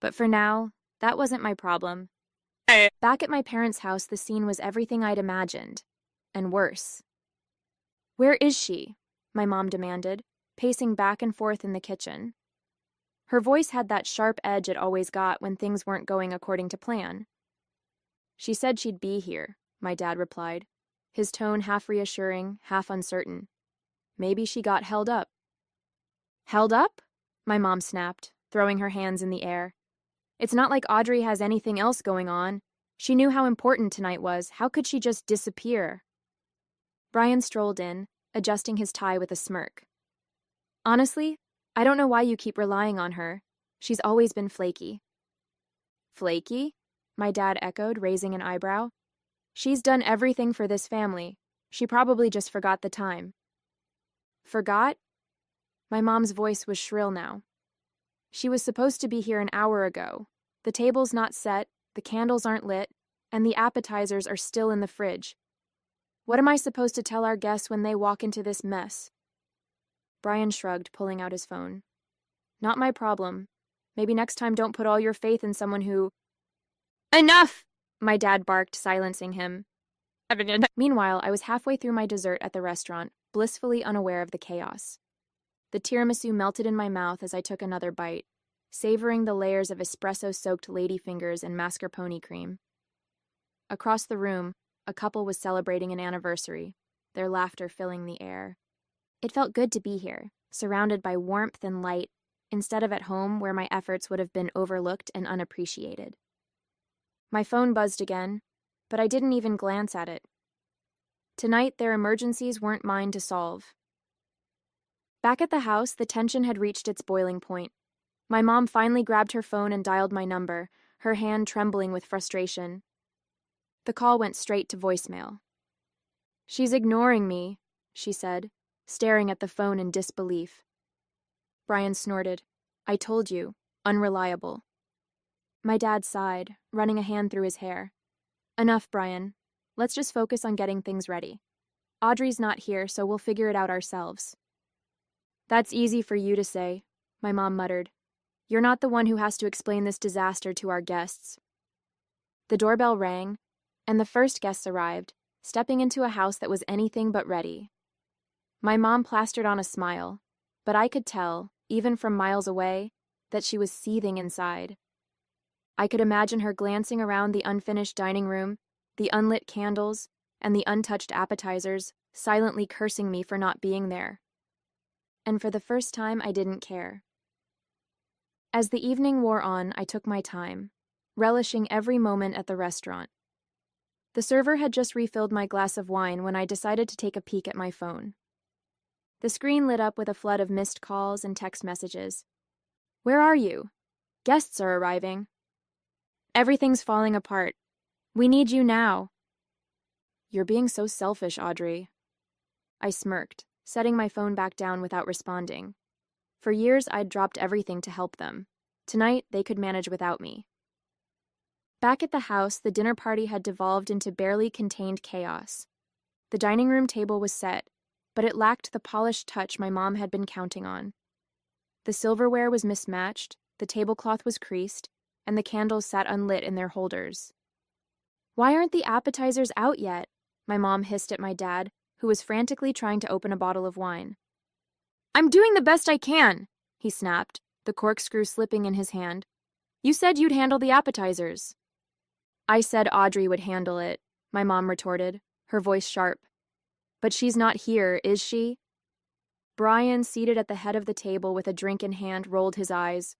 But for now, that wasn't my problem. Back at my parents' house, the scene was everything I'd imagined, and worse. "Where is she?" my mom demanded, pacing back and forth in the kitchen. Her voice had that sharp edge it always got when things weren't going according to plan. "She said she'd be here," my dad replied, his tone half reassuring, half uncertain. "Maybe she got held up." "Held up?" my mom snapped, throwing her hands in the air. "It's not like Audrey has anything else going on. She knew how important tonight was. How could she just disappear?" Brian strolled in, adjusting his tie with a smirk. "Honestly, I don't know why you keep relying on her. She's always been flaky." "Flaky?" my dad echoed, raising an eyebrow. "She's done everything for this family. She probably just forgot the time." "Forgot?" My mom's voice was shrill now. "She was supposed to be here an hour ago. The table's not set, the candles aren't lit, and the appetizers are still in the fridge. What am I supposed to tell our guests when they walk into this mess?" Brian shrugged, pulling out his phone. "Not my problem. Maybe next time don't put all your faith in someone who—" "Enough!" my dad barked, silencing him. Meanwhile, I was halfway through my dessert at the restaurant, blissfully unaware of the chaos. The tiramisu melted in my mouth as I took another bite, savoring the layers of espresso-soaked ladyfingers and mascarpone cream. Across the room, a couple was celebrating an anniversary, their laughter filling the air. It felt good to be here, surrounded by warmth and light, instead of at home where my efforts would have been overlooked and unappreciated. My phone buzzed again, but I didn't even glance at it. Tonight, their emergencies weren't mine to solve. Back at the house, the tension had reached its boiling point. My mom finally grabbed her phone and dialed my number, her hand trembling with frustration. The call went straight to voicemail. "She's ignoring me," she said, staring at the phone in disbelief. Brian snorted. "I told you, unreliable." My dad sighed, running a hand through his hair. "Enough, Brian. Let's just focus on getting things ready. Audrey's not here, so we'll figure it out ourselves." "That's easy for you to say," my mom muttered. "You're not the one who has to explain this disaster to our guests." The doorbell rang, and the first guests arrived, stepping into a house that was anything but ready. My mom plastered on a smile, but I could tell, even from miles away, that she was seething inside. I could imagine her glancing around the unfinished dining room, the unlit candles, and the untouched appetizers, silently cursing me for not being there. And for the first time, I didn't care. As the evening wore on, I took my time, relishing every moment at the restaurant. The server had just refilled my glass of wine when I decided to take a peek at my phone. The screen lit up with a flood of missed calls and text messages. "Where are you? Guests are arriving. Everything's falling apart. We need you now." "You're being so selfish, Audrey." I smirked, setting my phone back down without responding. For years, I'd dropped everything to help them. Tonight, they could manage without me. Back at the house, the dinner party had devolved into barely contained chaos. The dining room table was set, but it lacked the polished touch my mom had been counting on. The silverware was mismatched, the tablecloth was creased, and the candles sat unlit in their holders. "Why aren't the appetizers out yet?" my mom hissed at my dad, who was frantically trying to open a bottle of wine. "I'm doing the best I can," he snapped, the corkscrew slipping in his hand. "You said you'd handle the appetizers." "I said Audrey would handle it," my mom retorted, her voice sharp. "But she's not here, is she?" Brian, seated at the head of the table with a drink in hand, rolled his eyes.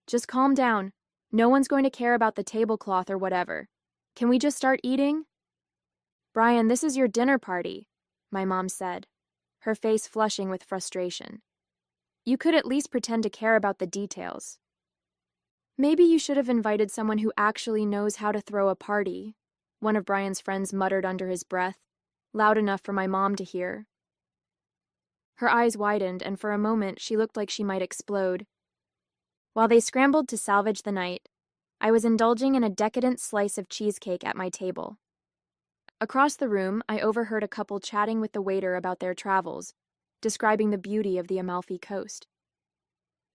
"Just calm down. No one's going to care about the tablecloth or whatever. Can we just start eating?" "Brian, this is your dinner party," my mom said, her face flushing with frustration. "You could at least pretend to care about the details." "Maybe you should have invited someone who actually knows how to throw a party," one of Brian's friends muttered under his breath, loud enough for my mom to hear. Her eyes widened, and for a moment she looked like she might explode. While they scrambled to salvage the night, I was indulging in a decadent slice of cheesecake at my table. Across the room, I overheard a couple chatting with the waiter about their travels, describing the beauty of the Amalfi Coast.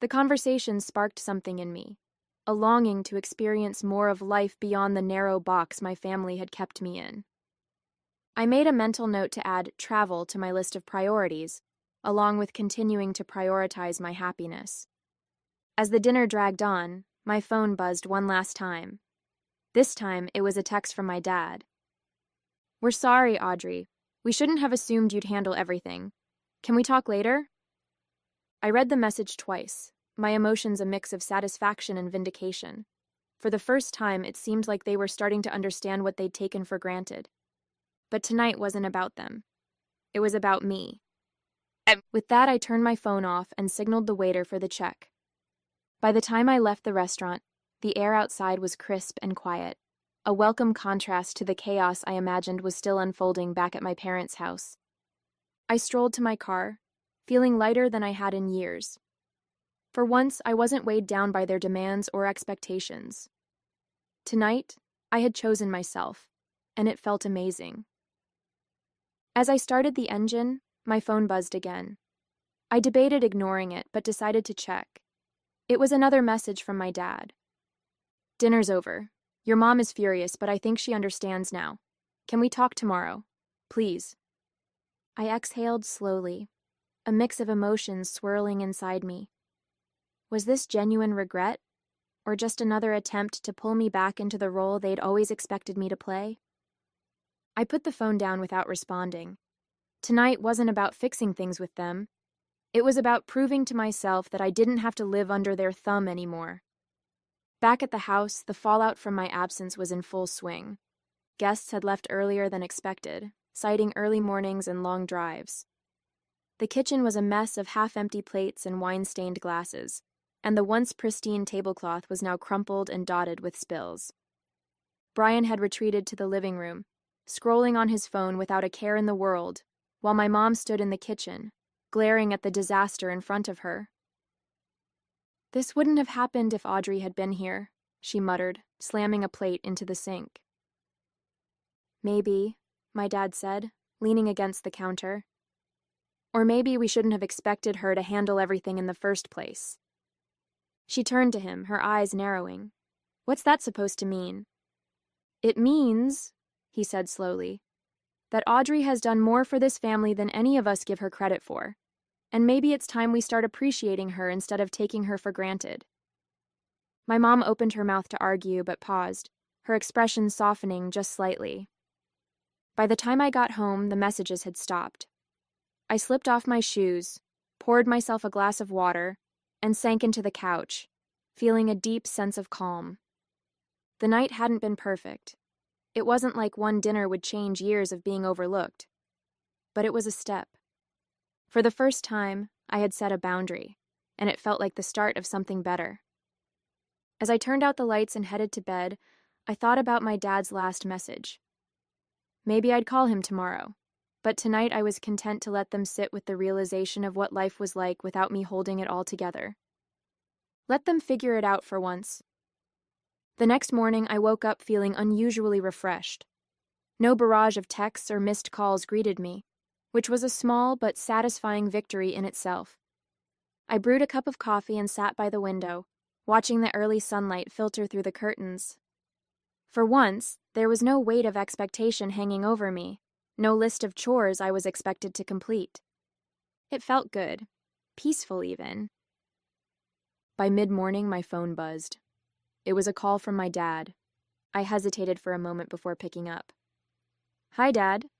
The conversation sparked something in me, a longing to experience more of life beyond the narrow box my family had kept me in. I made a mental note to add travel to my list of priorities, along with continuing to prioritize my happiness. As the dinner dragged on, my phone buzzed one last time. This time, it was a text from my dad. "We're sorry, Audrey. We shouldn't have assumed you'd handle everything. Can we talk later?" I read the message twice, my emotions a mix of satisfaction and vindication. For the first time, it seemed like they were starting to understand what they'd taken for granted. But tonight wasn't about them. It was about me. With that, I turned my phone off and signaled the waiter for the check. By the time I left the restaurant, the air outside was crisp and quiet, a welcome contrast to the chaos I imagined was still unfolding back at my parents' house. I strolled to my car, feeling lighter than I had in years. For once, I wasn't weighed down by their demands or expectations. Tonight, I had chosen myself, and it felt amazing. As I started the engine, my phone buzzed again. I debated ignoring it, but decided to check. It was another message from my dad. "Dinner's over. Your mom is furious, but I think she understands now. Can we talk tomorrow? Please." I exhaled slowly, a mix of emotions swirling inside me. Was this genuine regret, or just another attempt to pull me back into the role they'd always expected me to play? I put the phone down without responding. Tonight wasn't about fixing things with them. It was about proving to myself that I didn't have to live under their thumb anymore. Back at the house, the fallout from my absence was in full swing. Guests had left earlier than expected, citing early mornings and long drives. The kitchen was a mess of half-empty plates and wine-stained glasses, and the once pristine tablecloth was now crumpled and dotted with spills. Brian had retreated to the living room, scrolling on his phone without a care in the world, while my mom stood in the kitchen, glaring at the disaster in front of her. "This wouldn't have happened if Audrey had been here," she muttered, slamming a plate into the sink. "Maybe," my dad said, leaning against the counter. "Or maybe we shouldn't have expected her to handle everything in the first place." She turned to him, her eyes narrowing. "What's that supposed to mean?" "It means," he said slowly, "that Audrey has done more for this family than any of us give her credit for. And maybe it's time we start appreciating her instead of taking her for granted." My mom opened her mouth to argue, but paused, her expression softening just slightly. By the time I got home, the messages had stopped. I slipped off my shoes, poured myself a glass of water, and sank into the couch, feeling a deep sense of calm. The night hadn't been perfect. It wasn't like one dinner would change years of being overlooked. But it was a step. For the first time, I had set a boundary, and it felt like the start of something better. As I turned out the lights and headed to bed, I thought about my dad's last message. Maybe I'd call him tomorrow, but tonight I was content to let them sit with the realization of what life was like without me holding it all together. Let them figure it out for once. The next morning, I woke up feeling unusually refreshed. No barrage of texts or missed calls greeted me, which was a small but satisfying victory in itself. I brewed a cup of coffee and sat by the window, watching the early sunlight filter through the curtains. For once, there was no weight of expectation hanging over me, no list of chores I was expected to complete. It felt good, peaceful even. By mid-morning, my phone buzzed. It was a call from my dad. I hesitated for a moment before picking up. "Hi, Dad."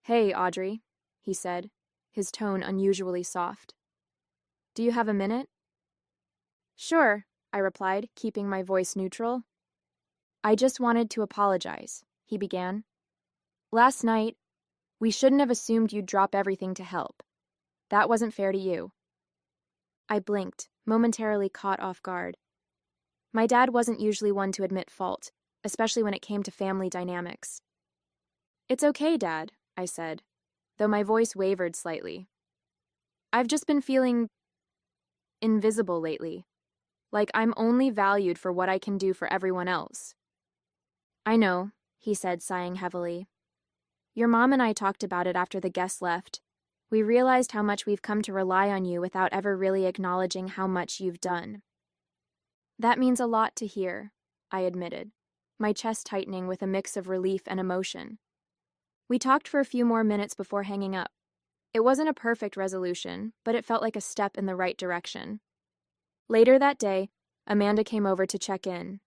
"Hey, Audrey," he said, his tone unusually soft. "Do you have a minute?" "Sure," I replied, keeping my voice neutral. "I just wanted to apologize," he began. "Last night, we shouldn't have assumed you'd drop everything to help. That wasn't fair to you." I blinked, momentarily caught off guard. My dad wasn't usually one to admit fault, especially when it came to family dynamics. "It's okay, Dad," I said, though my voice wavered slightly. "I've just been feeling invisible lately, like I'm only valued for what I can do for everyone else." "I know," he said, sighing heavily. "Your mom and I talked about it after the guests left. We realized how much we've come to rely on you without ever really acknowledging how much you've done." "That means a lot to hear," I admitted, my chest tightening with a mix of relief and emotion. We talked for a few more minutes before hanging up. It wasn't a perfect resolution, but it felt like a step in the right direction. Later that day, Amanda came over to check in.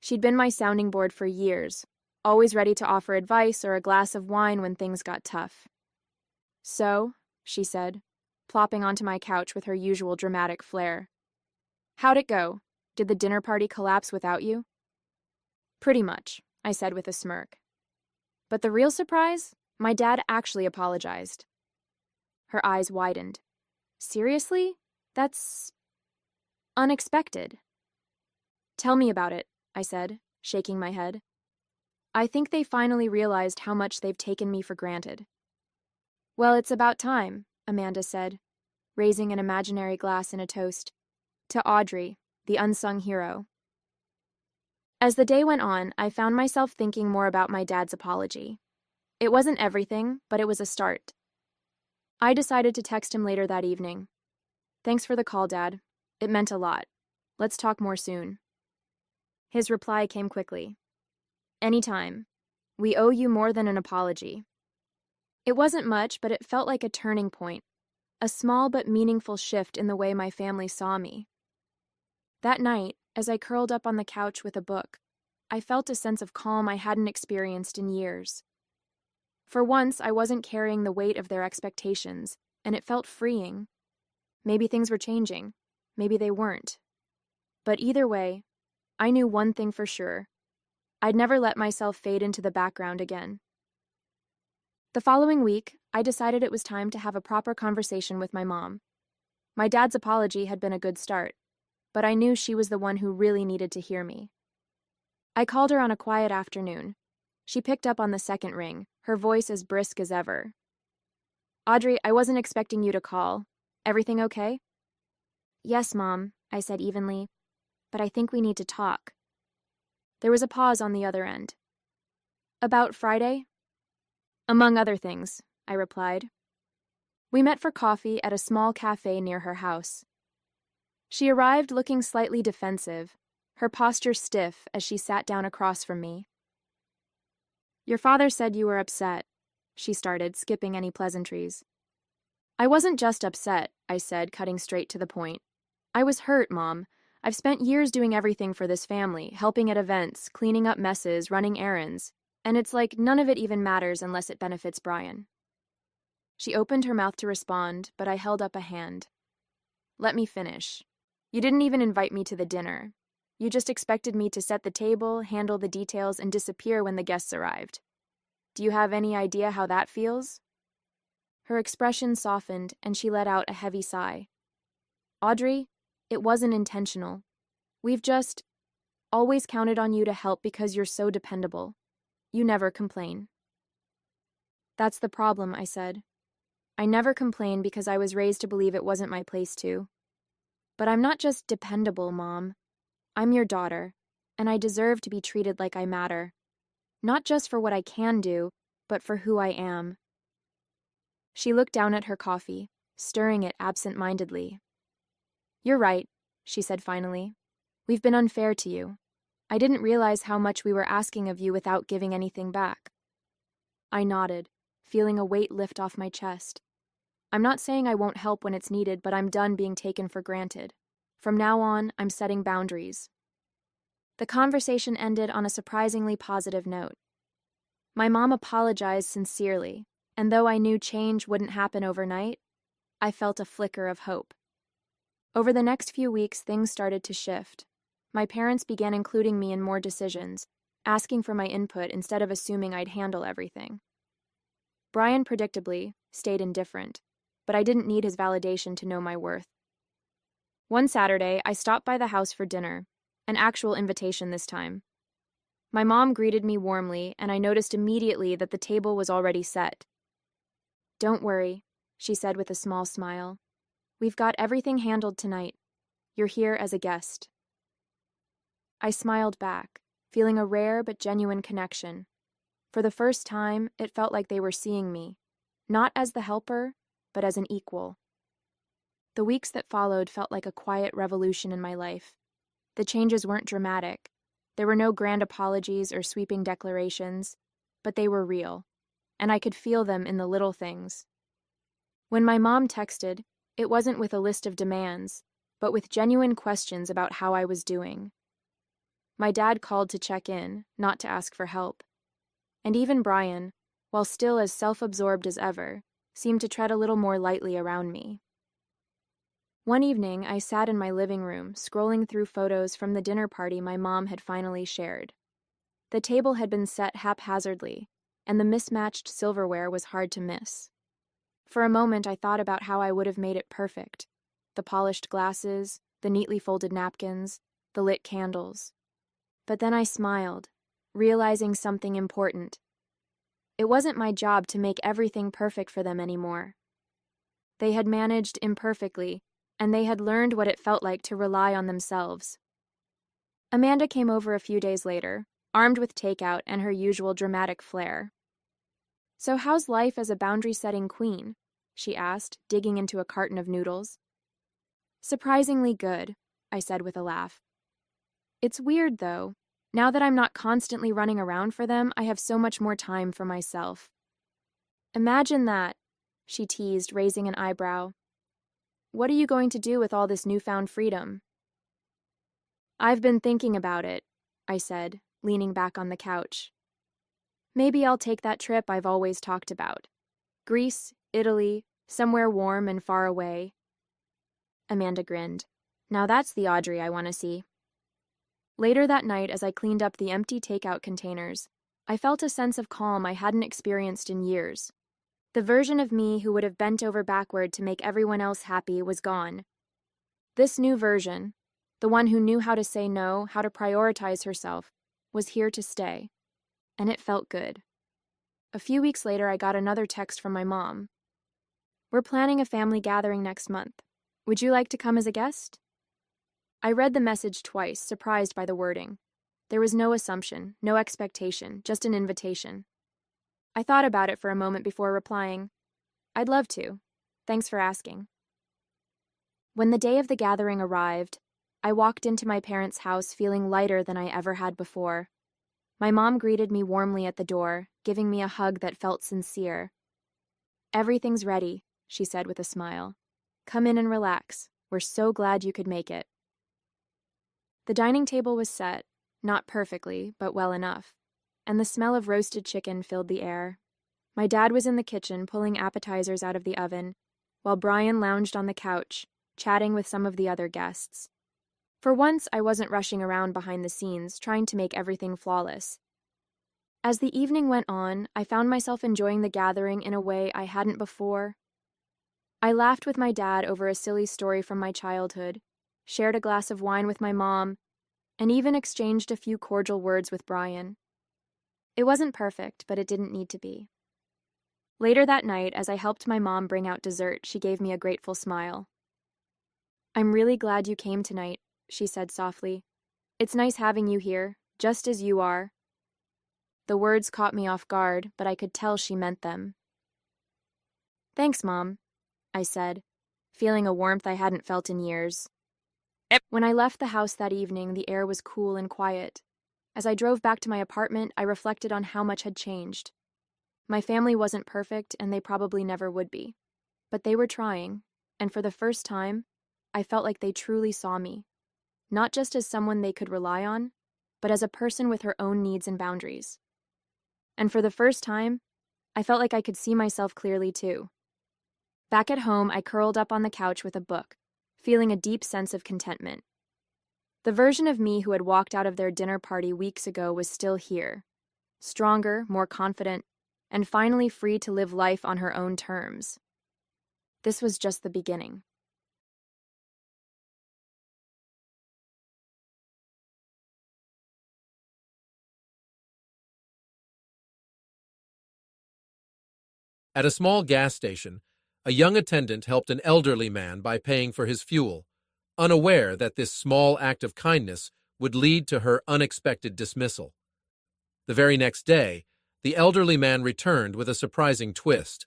She'd been my sounding board for years, always ready to offer advice or a glass of wine when things got tough. "So," she said, plopping onto my couch with her usual dramatic flair. "How'd it go? Did the dinner party collapse without you?" "Pretty much," I said with a smirk. "But the real surprise? My dad actually apologized." Her eyes widened. "Seriously? That's unexpected." "Tell me about it," I said, shaking my head. "I think they finally realized how much they've taken me for granted." "Well, it's about time," Amanda said, raising an imaginary glass in a toast. "To Audrey, the unsung hero." As the day went on, I found myself thinking more about my dad's apology. It wasn't everything, but it was a start. I decided to text him later that evening. "Thanks for the call, Dad. It meant a lot. Let's talk more soon." His reply came quickly. "Anytime. We owe you more than an apology." It wasn't much, but it felt like a turning point, a small but meaningful shift in the way my family saw me. That night, as I curled up on the couch with a book, I felt a sense of calm I hadn't experienced in years. For once, I wasn't carrying the weight of their expectations, and it felt freeing. Maybe things were changing. Maybe they weren't. But either way, I knew one thing for sure. I'd never let myself fade into the background again. The following week, I decided it was time to have a proper conversation with my mom. My dad's apology had been a good start, but I knew she was the one who really needed to hear me. I called her on a quiet afternoon. She picked up on the second ring, her voice as brisk as ever. "Audrey, I wasn't expecting you to call. Everything okay?" "Yes, Mom," I said evenly, "but I think we need to talk." There was a pause on the other end. "About Friday?" "Among other things," I replied. We met for coffee at a small cafe near her house. She arrived looking slightly defensive, her posture stiff as she sat down across from me. "Your father said you were upset," she started, skipping any pleasantries. "I wasn't just upset," I said, cutting straight to the point. "I was hurt, Mom. I've spent years doing everything for this family, helping at events, cleaning up messes, running errands, and it's like none of it even matters unless it benefits Brian." She opened her mouth to respond, but I held up a hand. "Let me finish. You didn't even invite me to the dinner. You just expected me to set the table, handle the details, and disappear when the guests arrived. Do you have any idea how that feels?" Her expression softened, and she let out a heavy sigh. "Audrey, it wasn't intentional. We've just always counted on you to help because you're so dependable. You never complain." "That's the problem," I said. "I never complain because I was raised to believe it wasn't my place to. But I'm not just dependable, Mom. I'm your daughter, and I deserve to be treated like I matter. Not just for what I can do, but for who I am." She looked down at her coffee, stirring it absent-mindedly. "You're right. she said finally. "We've been unfair to you. I didn't realize how much we were asking of you without giving anything back." I nodded, feeling a weight lift off my chest. I'm not saying I won't help when it's needed, but I'm done being taken for granted. From now on, I'm setting boundaries. The conversation ended on a surprisingly positive note. My mom apologized sincerely, and though I knew change wouldn't happen overnight, I felt a flicker of hope. Over the next few weeks, things started to shift. My parents began including me in more decisions, asking for my input instead of assuming I'd handle everything. Brian, predictably, stayed indifferent, but I didn't need his validation to know my worth. One Saturday, I stopped by the house for dinner, an actual invitation this time. My mom greeted me warmly, and I noticed immediately that the table was already set. "Don't worry," she said with a small smile. "We've got everything handled tonight. You're here as a guest." I smiled back, feeling a rare but genuine connection. For the first time, it felt like they were seeing me, not as the helper, but as an equal. The weeks that followed felt like a quiet revolution in my life. The changes weren't dramatic. There were no grand apologies or sweeping declarations, but they were real, and I could feel them in the little things. When my mom texted, it wasn't with a list of demands, but with genuine questions about how I was doing. My dad called to check in, not to ask for help. And even Brian, while still as self-absorbed as ever, seemed to tread a little more lightly around me. One evening, I sat in my living room, scrolling through photos from the dinner party my mom had finally shared. The table had been set haphazardly, and the mismatched silverware was hard to miss. For a moment, I thought about how I would have made it perfect. The polished glasses, the neatly folded napkins, the lit candles. But then I smiled, realizing something important. It wasn't my job to make everything perfect for them anymore. They had managed imperfectly, and they had learned what it felt like to rely on themselves. Amanda came over a few days later, armed with takeout and her usual dramatic flair. "So how's life as a boundary-setting queen?" she asked, digging into a carton of noodles. "Surprisingly good," I said with a laugh. "It's weird, though. Now that I'm not constantly running around for them, I have so much more time for myself." "Imagine that," she teased, raising an eyebrow. "What are you going to do with all this newfound freedom?" "I've been thinking about it," I said, leaning back on the couch. "Maybe I'll take that trip I've always talked about. Greece, Italy, somewhere warm and far away." Amanda grinned. "Now that's the Audrey I want to see." Later that night, as I cleaned up the empty takeout containers, I felt a sense of calm I hadn't experienced in years. The version of me who would have bent over backward to make everyone else happy was gone. This new version, the one who knew how to say no, how to prioritize herself, was here to stay. And it felt good. A few weeks later, I got another text from my mom. "We're planning a family gathering next month. Would you like to come as a guest?" I read the message twice, surprised by the wording. There was no assumption, no expectation, just an invitation. I thought about it for a moment before replying, "I'd love to. Thanks for asking." When the day of the gathering arrived, I walked into my parents' house feeling lighter than I ever had before. My mom greeted me warmly at the door, giving me a hug that felt sincere. "Everything's ready," she said with a smile. "Come in and relax. We're so glad you could make it." The dining table was set, not perfectly, but well enough, and the smell of roasted chicken filled the air. My dad was in the kitchen pulling appetizers out of the oven, while Brian lounged on the couch, chatting with some of the other guests. For once, I wasn't rushing around behind the scenes, trying to make everything flawless. As the evening went on, I found myself enjoying the gathering in a way I hadn't before. I laughed with my dad over a silly story from my childhood, shared a glass of wine with my mom, and even exchanged a few cordial words with Brian. It wasn't perfect, but it didn't need to be. Later that night, as I helped my mom bring out dessert, she gave me a grateful smile. "I'm really glad you came tonight," she said softly. "It's nice having you here, just as you are." The words caught me off guard, but I could tell she meant them. "Thanks, Mom," I said, feeling a warmth I hadn't felt in years. When I left the house that evening, the air was cool and quiet. As I drove back to my apartment, I reflected on how much had changed. My family wasn't perfect, and they probably never would be. But they were trying, and for the first time, I felt like they truly saw me. Not just as someone they could rely on, but as a person with her own needs and boundaries. And for the first time, I felt like I could see myself clearly too. Back at home, I curled up on the couch with a book, feeling a deep sense of contentment. The version of me who had walked out of their dinner party weeks ago was still here, stronger, more confident, and finally free to live life on her own terms. This was just the beginning. At a small gas station, a young attendant helped an elderly man by paying for his fuel, unaware that this small act of kindness would lead to her unexpected dismissal. The very next day, the elderly man returned with a surprising twist,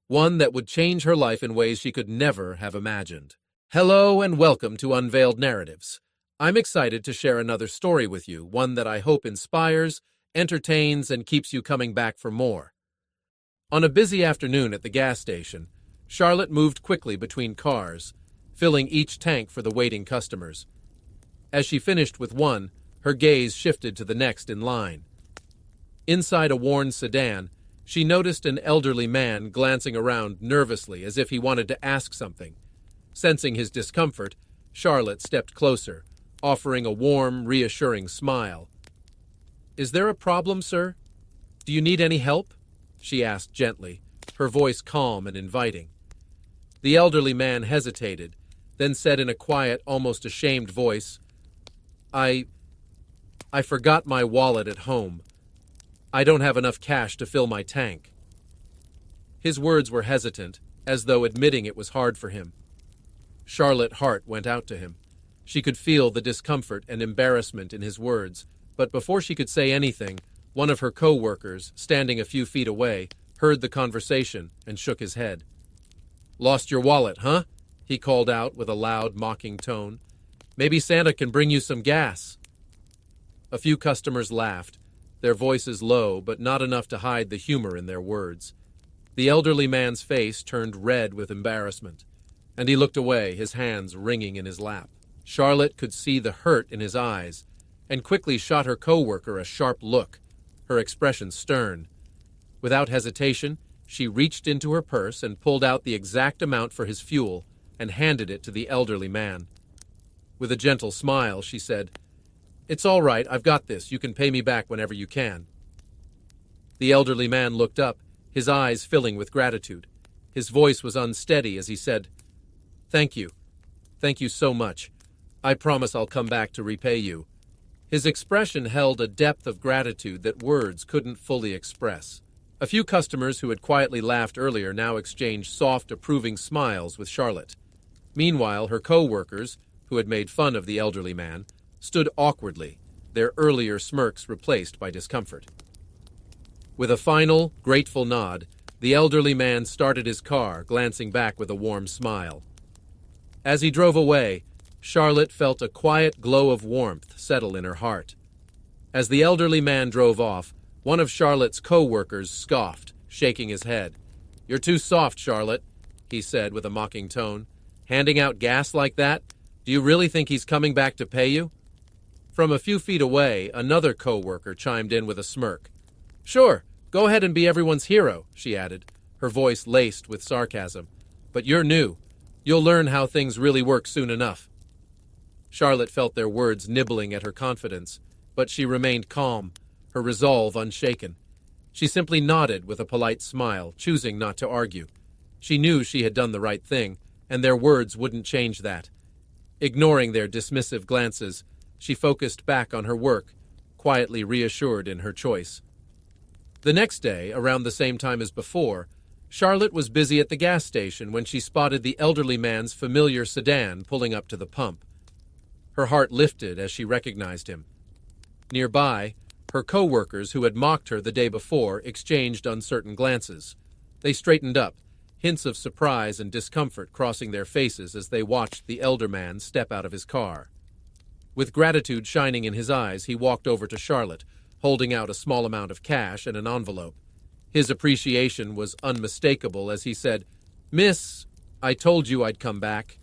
one that would change her life in ways she could never have imagined. Hello and welcome to Unveiled Narratives. I'm excited to share another story with you, one that I hope inspires, entertains, and keeps you coming back for more. On a busy afternoon at the gas station, Charlotte moved quickly between cars, filling each tank for the waiting customers. As she finished with one, her gaze shifted to the next in line. Inside a worn sedan, she noticed an elderly man glancing around nervously as if he wanted to ask something. Sensing his discomfort, Charlotte stepped closer, offering a warm, reassuring smile. "Is there a problem, sir? Do you need any help?" she asked gently, her voice calm and inviting. The elderly man hesitated, then said in a quiet, almost ashamed voice, I forgot my wallet at home. I don't have enough cash to fill my tank." His words were hesitant, as though admitting it was hard for him. Charlotte's heart went out to him. She could feel the discomfort and embarrassment in his words, but before she could say anything, one of her co-workers, standing a few feet away, heard the conversation and shook his head. "Lost your wallet, huh?" he called out with a loud, mocking tone. "Maybe Santa can bring you some gas." A few customers laughed, their voices low but not enough to hide the humor in their words. The elderly man's face turned red with embarrassment, and he looked away, his hands wringing in his lap. Charlotte could see the hurt in his eyes, and quickly shot her co-worker a sharp look, her expression stern. Without hesitation, she reached into her purse and pulled out the exact amount for his fuel and handed it to the elderly man. With a gentle smile, she said, "It's all right, I've got this. You can pay me back whenever you can." The elderly man looked up, his eyes filling with gratitude. His voice was unsteady as he said, "Thank you. Thank you so much. I promise I'll come back to repay you." His expression held a depth of gratitude that words couldn't fully express. A few customers who had quietly laughed earlier now exchanged soft, approving smiles with Charlotte. Meanwhile, her co-workers, who had made fun of the elderly man, stood awkwardly, their earlier smirks replaced by discomfort. With a final, grateful nod, the elderly man started his car, glancing back with a warm smile. As he drove away, Charlotte felt a quiet glow of warmth settle in her heart. As the elderly man drove off, one of Charlotte's co-workers scoffed, shaking his head. "You're too soft, Charlotte," he said with a mocking tone. "Handing out gas like that? Do you really think he's coming back to pay you?" From a few feet away, another co-worker chimed in with a smirk. "Sure, go ahead and be everyone's hero," she added, her voice laced with sarcasm. "But you're new. You'll learn how things really work soon enough." Charlotte felt their words nibbling at her confidence, but she remained calm, her resolve unshaken. She simply nodded with a polite smile, choosing not to argue. She knew she had done the right thing, and their words wouldn't change that. Ignoring their dismissive glances, she focused back on her work, quietly reassured in her choice. The next day, around the same time as before, Charlotte was busy at the gas station when she spotted the elderly man's familiar sedan pulling up to the pump. Her heart lifted as she recognized him. Nearby, her co-workers who had mocked her the day before exchanged uncertain glances. They straightened up, hints of surprise and discomfort crossing their faces as they watched the elder man step out of his car. With gratitude shining in his eyes, he walked over to Charlotte, holding out a small amount of cash and an envelope. His appreciation was unmistakable as he said, "Miss, I told you I'd come back.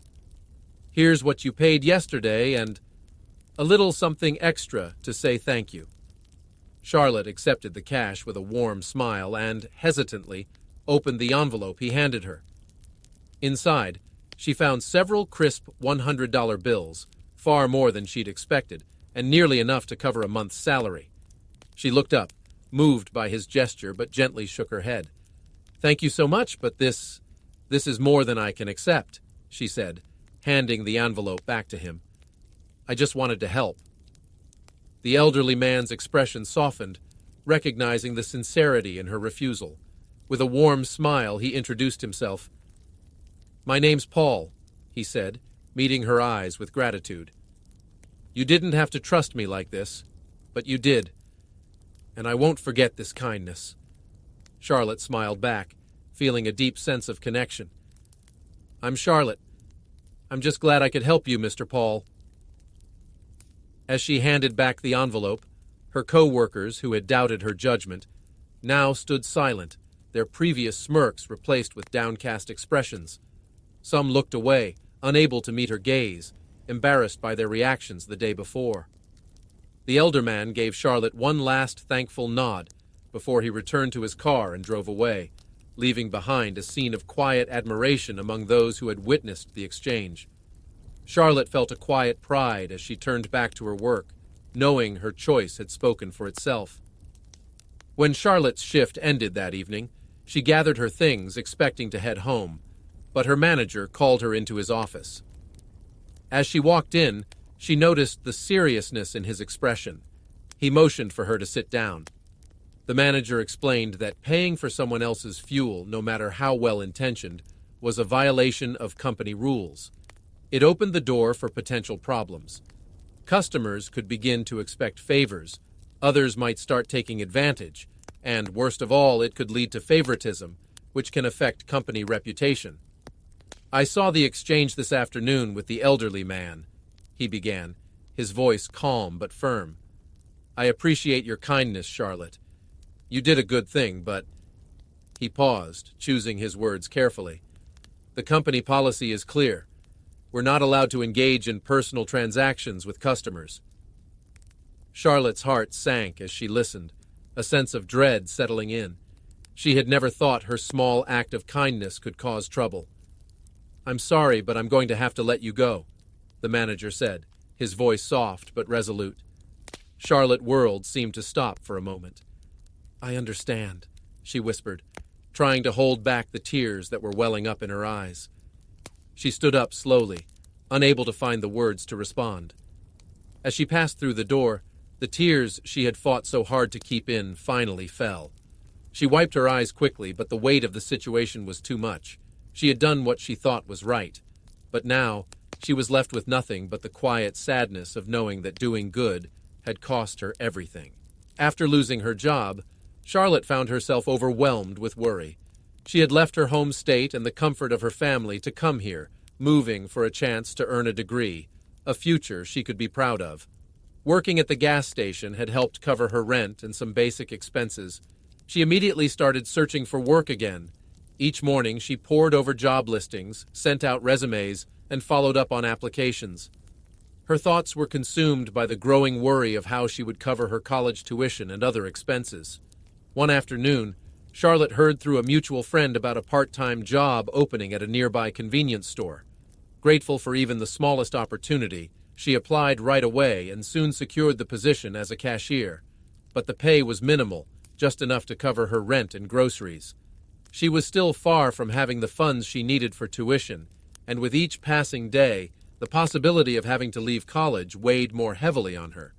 Here's what you paid yesterday and a little something extra to say thank you." Charlotte accepted the cash with a warm smile and, hesitantly, opened the envelope he handed her. Inside, she found several crisp $100 bills, far more than she'd expected, and nearly enough to cover a month's salary. She looked up, moved by his gesture, but gently shook her head. "Thank you so much, but this is more than I can accept," she said, handing the envelope back to him. "I just wanted to help." The elderly man's expression softened, recognizing the sincerity in her refusal. With a warm smile, he introduced himself. "My name's Paul," he said, meeting her eyes with gratitude. "You didn't have to trust me like this, but you did, and I won't forget this kindness." Charlotte smiled back, feeling a deep sense of connection. "I'm Charlotte. I'm just glad I could help you, Mr. Paul." As she handed back the envelope, her co-workers, who had doubted her judgment, now stood silent, their previous smirks replaced with downcast expressions. Some looked away, unable to meet her gaze, embarrassed by their reactions the day before. The elder man gave Charlotte one last thankful nod before he returned to his car and drove away, leaving behind a scene of quiet admiration among those who had witnessed the exchange. Charlotte felt a quiet pride as she turned back to her work, knowing her choice had spoken for itself. When Charlotte's shift ended that evening, she gathered her things, expecting to head home, but her manager called her into his office. As she walked in, she noticed the seriousness in his expression. He motioned for her to sit down. The manager explained that paying for someone else's fuel, no matter how well-intentioned, was a violation of company rules. It opened the door for potential problems. Customers could begin to expect favors, others might start taking advantage, and, worst of all, it could lead to favoritism, which can affect company reputation. "I saw the exchange this afternoon with the elderly man," he began, his voice calm but firm. "I appreciate your kindness, Charlotte. You did a good thing, but—" He paused, choosing his words carefully. "The company policy is clear. We're not allowed to engage in personal transactions with customers." Charlotte's heart sank as she listened, a sense of dread settling in. She had never thought her small act of kindness could cause trouble. "I'm sorry, but I'm going to have to let you go," the manager said, his voice soft but resolute. Charlotte whirled, seemed to stop for a moment. "I understand," she whispered, trying to hold back the tears that were welling up in her eyes. She stood up slowly, unable to find the words to respond. As she passed through the door, the tears she had fought so hard to keep in finally fell. She wiped her eyes quickly, but the weight of the situation was too much. She had done what she thought was right, but now she was left with nothing but the quiet sadness of knowing that doing good had cost her everything. After losing her job, Charlotte found herself overwhelmed with worry. She had left her home state and the comfort of her family to come here, moving for a chance to earn a degree, a future she could be proud of. Working at the gas station had helped cover her rent and some basic expenses. She immediately started searching for work again. Each morning, she pored over job listings, sent out resumes, and followed up on applications. Her thoughts were consumed by the growing worry of how she would cover her college tuition and other expenses. One afternoon, Charlotte heard through a mutual friend about a part-time job opening at a nearby convenience store. Grateful for even the smallest opportunity, she applied right away and soon secured the position as a cashier. But the pay was minimal, just enough to cover her rent and groceries. She was still far from having the funds she needed for tuition, and with each passing day, the possibility of having to leave college weighed more heavily on her.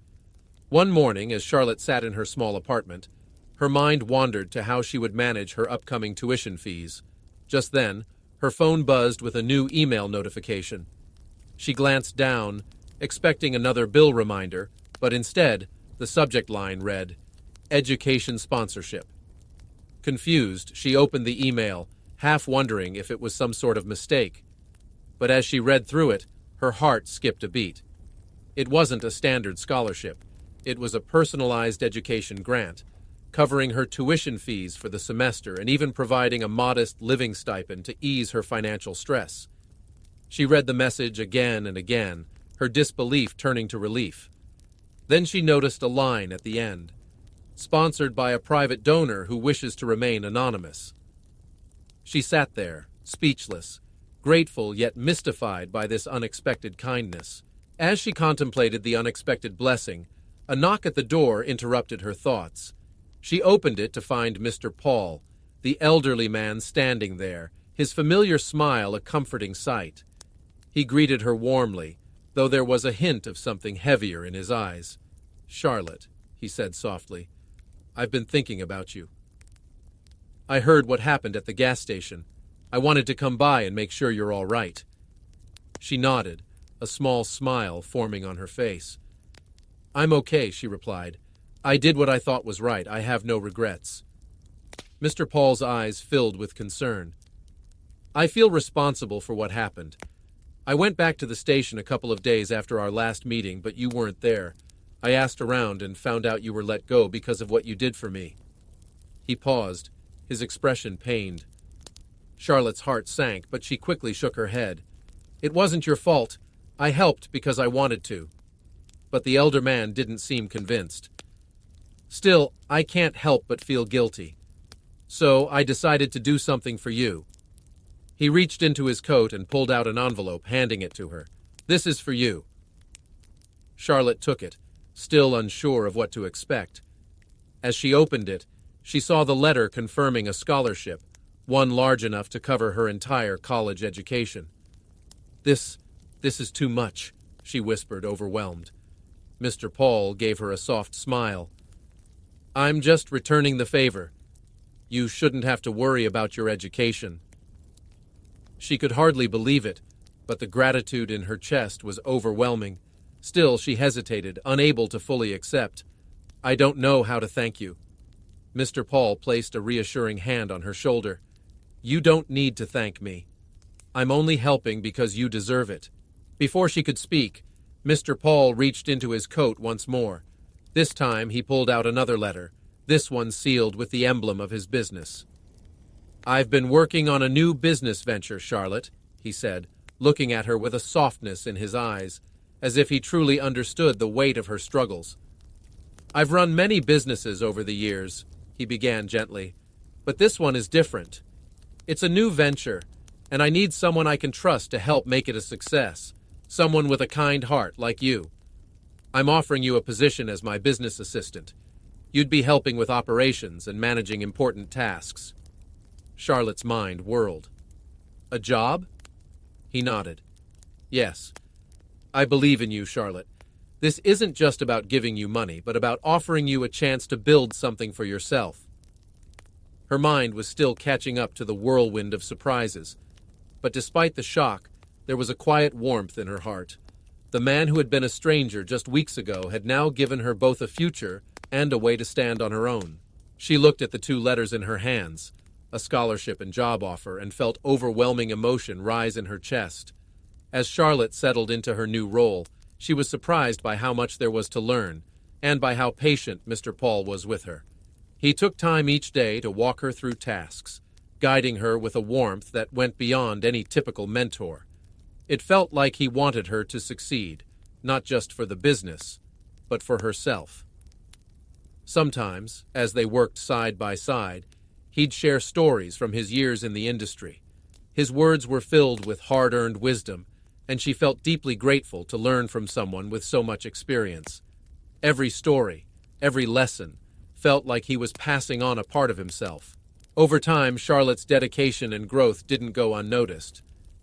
One morning, as Charlotte sat in her small apartment, her mind wandered to how she would manage her upcoming tuition fees. Just then, her phone buzzed with a new email notification. She glanced down, expecting another bill reminder, but instead, the subject line read, "Education Sponsorship." Confused, she opened the email, half wondering if it was some sort of mistake. But as she read through it, her heart skipped a beat. It wasn't a standard scholarship. It was a personalized education grant, covering her tuition fees for the semester and even providing a modest living stipend to ease her financial stress. She read the message again and again, her disbelief turning to relief. Then she noticed a line at the end, sponsored by a private donor who wishes to remain anonymous. She sat there, speechless, grateful yet mystified by this unexpected kindness. As she contemplated the unexpected blessing, a knock at the door interrupted her thoughts. She opened it to find Mr. Paul, the elderly man standing there, his familiar smile a comforting sight. He greeted her warmly, though there was a hint of something heavier in his eyes. "Charlotte," he said softly, "I've been thinking about you. I heard what happened at the gas station. I wanted to come by and make sure you're all right." She nodded, a small smile forming on her face. "I'm okay," she replied. "I did what I thought was right. I have no regrets." Mr. Paul's eyes filled with concern. "I feel responsible for what happened. I went back to the station a couple of days after our last meeting, but you weren't there. I asked around and found out you were let go because of what you did for me." He paused, his expression pained. Charlotte's heart sank, but she quickly shook her head. "It wasn't your fault. I helped because I wanted to." But the elder man didn't seem convinced. "Still, I can't help but feel guilty. So I decided to do something for you." He reached into his coat and pulled out an envelope, handing it to her. "This is for you." Charlotte took it, still unsure of what to expect. As she opened it, she saw the letter confirming a scholarship, one large enough to cover her entire college education. This is too much," she whispered, overwhelmed. Mr. Paul gave her a soft smile. "I'm just returning the favor. You shouldn't have to worry about your education." She could hardly believe it, but the gratitude in her chest was overwhelming. Still, she hesitated, unable to fully accept. "I don't know how to thank you." Mr. Paul placed a reassuring hand on her shoulder. "You don't need to thank me. I'm only helping because you deserve it." Before she could speak, Mr. Paul reached into his coat once more. This time he pulled out another letter, this one sealed with the emblem of his business. "I've been working on a new business venture, Charlotte," he said, looking at her with a softness in his eyes, as if he truly understood the weight of her struggles. "I've run many businesses over the years," he began gently, "but this one is different. It's a new venture, and I need someone I can trust to help make it a success, someone with a kind heart like you. I'm offering you a position as my business assistant. You'd be helping with operations and managing important tasks." Charlotte's mind whirled. "A job?" He nodded. "Yes. I believe in you, Charlotte. This isn't just about giving you money, but about offering you a chance to build something for yourself." Her mind was still catching up to the whirlwind of surprises, but despite the shock, there was a quiet warmth in her heart. The man who had been a stranger just weeks ago had now given her both a future and a way to stand on her own. She looked at the two letters in her hands, a scholarship and job offer, and felt overwhelming emotion rise in her chest. As Charlotte settled into her new role, she was surprised by how much there was to learn, and by how patient Mr. Paul was with her. He took time each day to walk her through tasks, guiding her with a warmth that went beyond any typical mentor. It felt like he wanted her to succeed, not just for the business, but for herself. Sometimes, as they worked side by side, he'd share stories from his years in the industry. His words were filled with hard-earned wisdom, and she felt deeply grateful to learn from someone with so much experience. Every story, every lesson, felt like he was passing on a part of himself. Over time, Charlotte's dedication and growth didn't go unnoticed.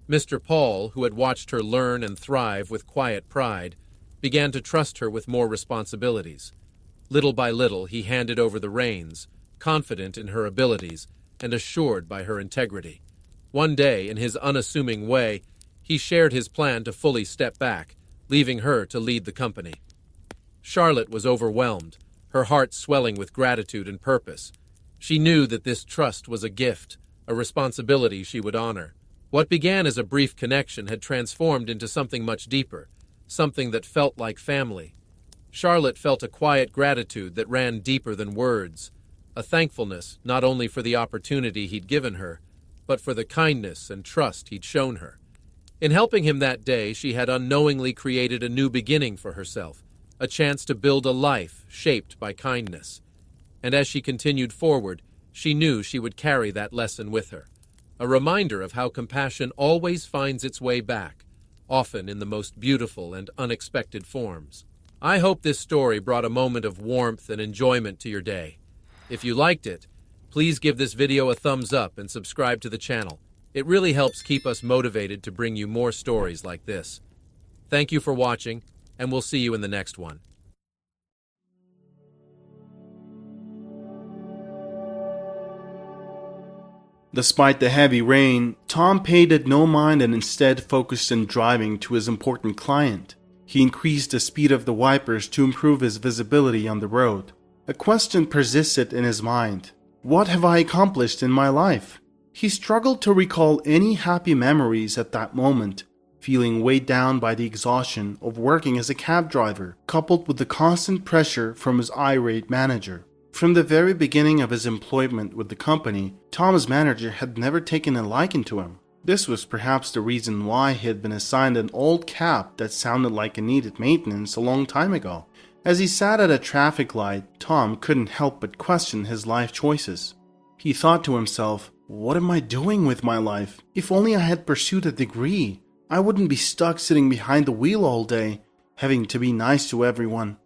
Mr. Paul, who had watched her learn and thrive with quiet pride, began to trust her with more responsibilities. Little by little, he handed over the reins, confident in her abilities and assured by her integrity. One day, in his unassuming way, he shared his plan to fully step back, leaving her to lead the company. Charlotte was overwhelmed, her heart swelling with gratitude and purpose. She knew that this trust was a gift, a responsibility she would honor. What began as a brief connection had transformed into something much deeper, something that felt like family. Charlotte felt a quiet gratitude that ran deeper than words, a thankfulness not only for the opportunity he'd given her, but for the kindness and trust he'd shown her. In helping him that day, she had unknowingly created a new beginning for herself, a chance to build a life shaped by kindness. And as she continued forward, she knew she would carry that lesson with her, a reminder of how compassion always finds its way back, often in the most beautiful and unexpected forms. I hope this story brought a moment of warmth and enjoyment to your day. If you liked it, please give this video a thumbs up and subscribe to the channel. It really helps keep us motivated to bring you more stories like this. Thank you for watching, and we'll see you in the next one. Despite the heavy rain, Tom paid it no mind and instead focused on driving to his important client. He increased the speed of the wipers to improve his visibility on the road. A question persisted in his mind. What have I accomplished in my life? He struggled to recall any happy memories at that moment, feeling weighed down by the exhaustion of working as a cab driver, coupled with the constant pressure from his irate manager. From the very beginning of his employment with the company, Tom's manager had never taken a liking to him. This was perhaps the reason why he had been assigned an old cab that sounded like it needed maintenance a long time ago. As he sat at a traffic light, Tom couldn't help but question his life choices. He thought to himself, what am I doing with my life? If only I had pursued a degree, I wouldn't be stuck sitting behind the wheel all day, having to be nice to everyone.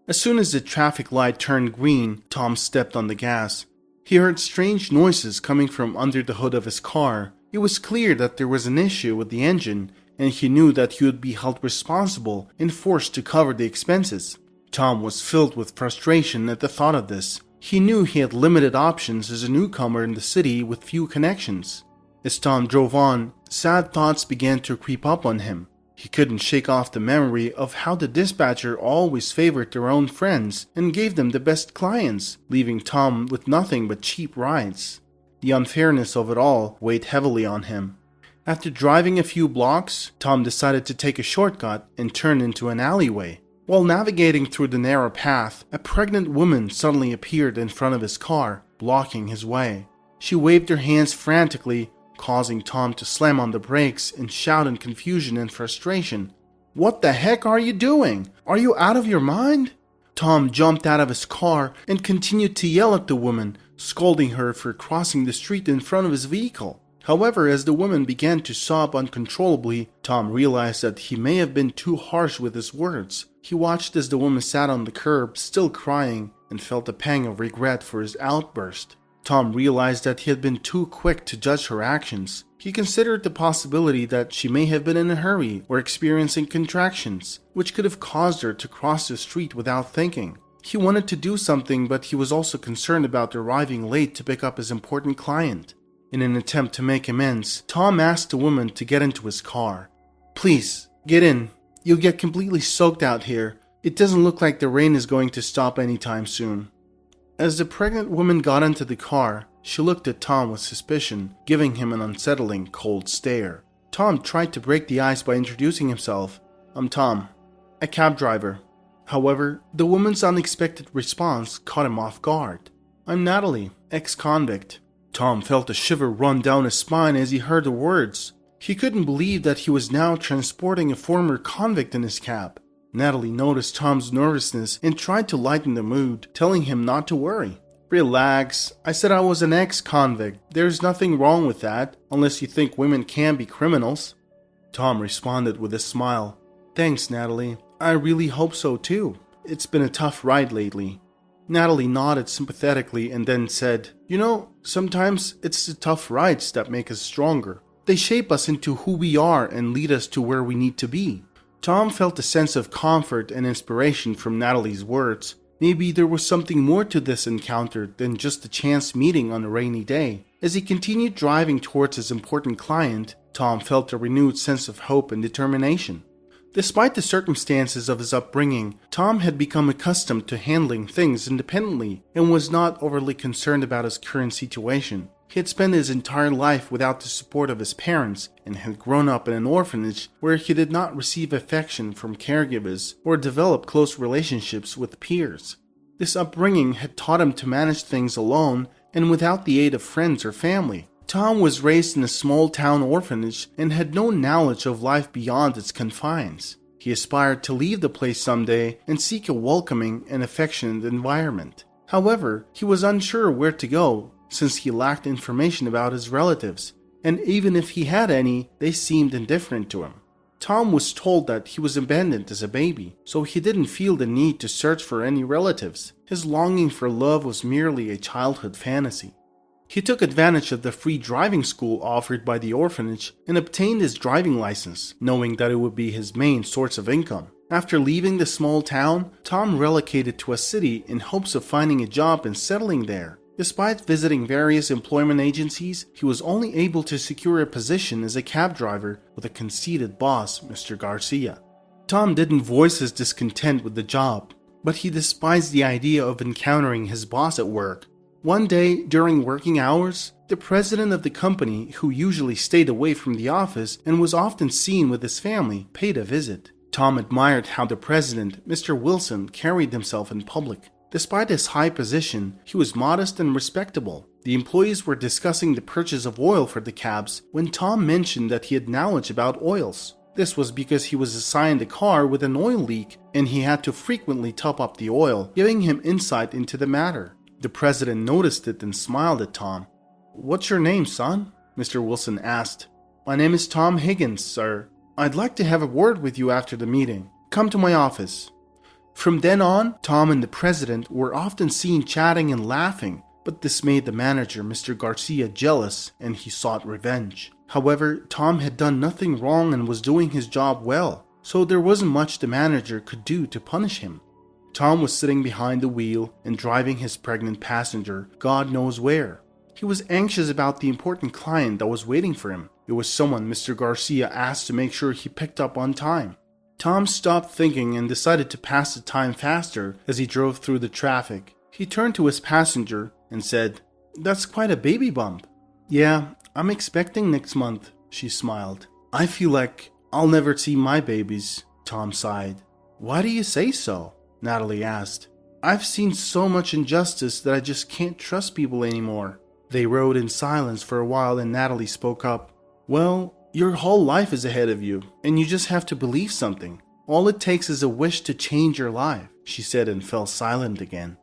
As soon as the traffic light turned green, Tom stepped on the gas. He heard strange noises coming from under the hood of his car. It was clear that there was an issue with the engine, and he knew that he would be held responsible and forced to cover the expenses. Tom was filled with frustration at the thought of this. He knew he had limited options as a newcomer in the city with few connections. As Tom drove on, sad thoughts began to creep up on him. He couldn't shake off the memory of how the dispatcher always favored their own friends and gave them the best clients, leaving Tom with nothing but cheap rides. The unfairness of it all weighed heavily on him. After driving a few blocks, Tom decided to take a shortcut and turn into an alleyway. While navigating through the narrow path, a pregnant woman suddenly appeared in front of his car, blocking his way. She waved her hands frantically, causing Tom to slam on the brakes and shout in confusion and frustration. "What the heck are you doing? Are you out of your mind?" Tom jumped out of his car and continued to yell at the woman, scolding her for crossing the street in front of his vehicle. However, as the woman began to sob uncontrollably, Tom realized that he may have been too harsh with his words. He watched as the woman sat on the curb, still crying, and felt a pang of regret for his outburst. Tom realized that he had been too quick to judge her actions. He considered the possibility that she may have been in a hurry or experiencing contractions, which could have caused her to cross the street without thinking. He wanted to do something, but he was also concerned about arriving late to pick up his important client. In an attempt to make amends, Tom asked the woman to get into his car. "Please, get in. You'll get completely soaked out here. It doesn't look like the rain is going to stop anytime soon." As the pregnant woman got into the car, she looked at Tom with suspicion, giving him an unsettling, cold stare. Tom tried to break the ice by introducing himself. "I'm Tom, a cab driver." However, the woman's unexpected response caught him off guard. "I'm Natalie, ex-convict." Tom felt a shiver run down his spine as he heard the words. He couldn't believe that he was now transporting a former convict in his cab. Natalie noticed Tom's nervousness and tried to lighten the mood, telling him not to worry. "Relax, I said I was an ex-convict. There's nothing wrong with that, unless you think women can be criminals." Tom responded with a smile. "Thanks, Natalie. I really hope so too. It's been a tough ride lately." Natalie nodded sympathetically and then said, "You know, sometimes it's the tough rides that make us stronger. They shape us into who we are and lead us to where we need to be." Tom felt a sense of comfort and inspiration from Natalie's words. Maybe there was something more to this encounter than just a chance meeting on a rainy day. As he continued driving towards his important client, Tom felt a renewed sense of hope and determination. Despite the circumstances of his upbringing, Tom had become accustomed to handling things independently and was not overly concerned about his current situation. He had spent his entire life without the support of his parents and had grown up in an orphanage where he did not receive affection from caregivers or develop close relationships with peers. This upbringing had taught him to manage things alone and without the aid of friends or family. Tom was raised in a small-town orphanage and had no knowledge of life beyond its confines. He aspired to leave the place someday and seek a welcoming and affectionate environment. However, he was unsure where to go since he lacked information about his relatives, and even if he had any, they seemed indifferent to him. Tom was told that he was abandoned as a baby, so he didn't feel the need to search for any relatives. His longing for love was merely a childhood fantasy. He took advantage of the free driving school offered by the orphanage and obtained his driving license, knowing that it would be his main source of income. After leaving the small town, Tom relocated to a city in hopes of finding a job and settling there. Despite visiting various employment agencies, he was only able to secure a position as a cab driver with a conceited boss, Mr. Garcia. Tom didn't voice his discontent with the job, but he despised the idea of encountering his boss at work. One day, during working hours, the president of the company, who usually stayed away from the office and was often seen with his family, paid a visit. Tom admired how the president, Mr. Wilson, carried himself in public. Despite his high position, he was modest and respectable. The employees were discussing the purchase of oil for the cabs when Tom mentioned that he had knowledge about oils. This was because he was assigned a car with an oil leak and he had to frequently top up the oil, giving him insight into the matter. The president noticed it and smiled at Tom. "What's your name, son?" Mr. Wilson asked. "My name is Tom Higgins, sir. I'd like to have a word with you after the meeting. Come to my office." From then on, Tom and the president were often seen chatting and laughing, but this made the manager, Mr. Garcia, jealous and he sought revenge. However, Tom had done nothing wrong and was doing his job well, so there wasn't much the manager could do to punish him. Tom was sitting behind the wheel and driving his pregnant passenger, God knows where. He was anxious about the important client that was waiting for him. It was someone Mr. Garcia asked to make sure he picked up on time. Tom stopped thinking and decided to pass the time faster as he drove through the traffic. He turned to his passenger and said, "That's quite a baby bump." "Yeah, I'm expecting next month," she smiled. "I feel like I'll never see my babies," Tom sighed. "Why do you say so?" Natalie asked. "I've seen so much injustice that I just can't trust people anymore." They rode in silence for a while and Natalie spoke up. "Well, your whole life is ahead of you, and you just have to believe something. All it takes is a wish to change your life," she said and fell silent again.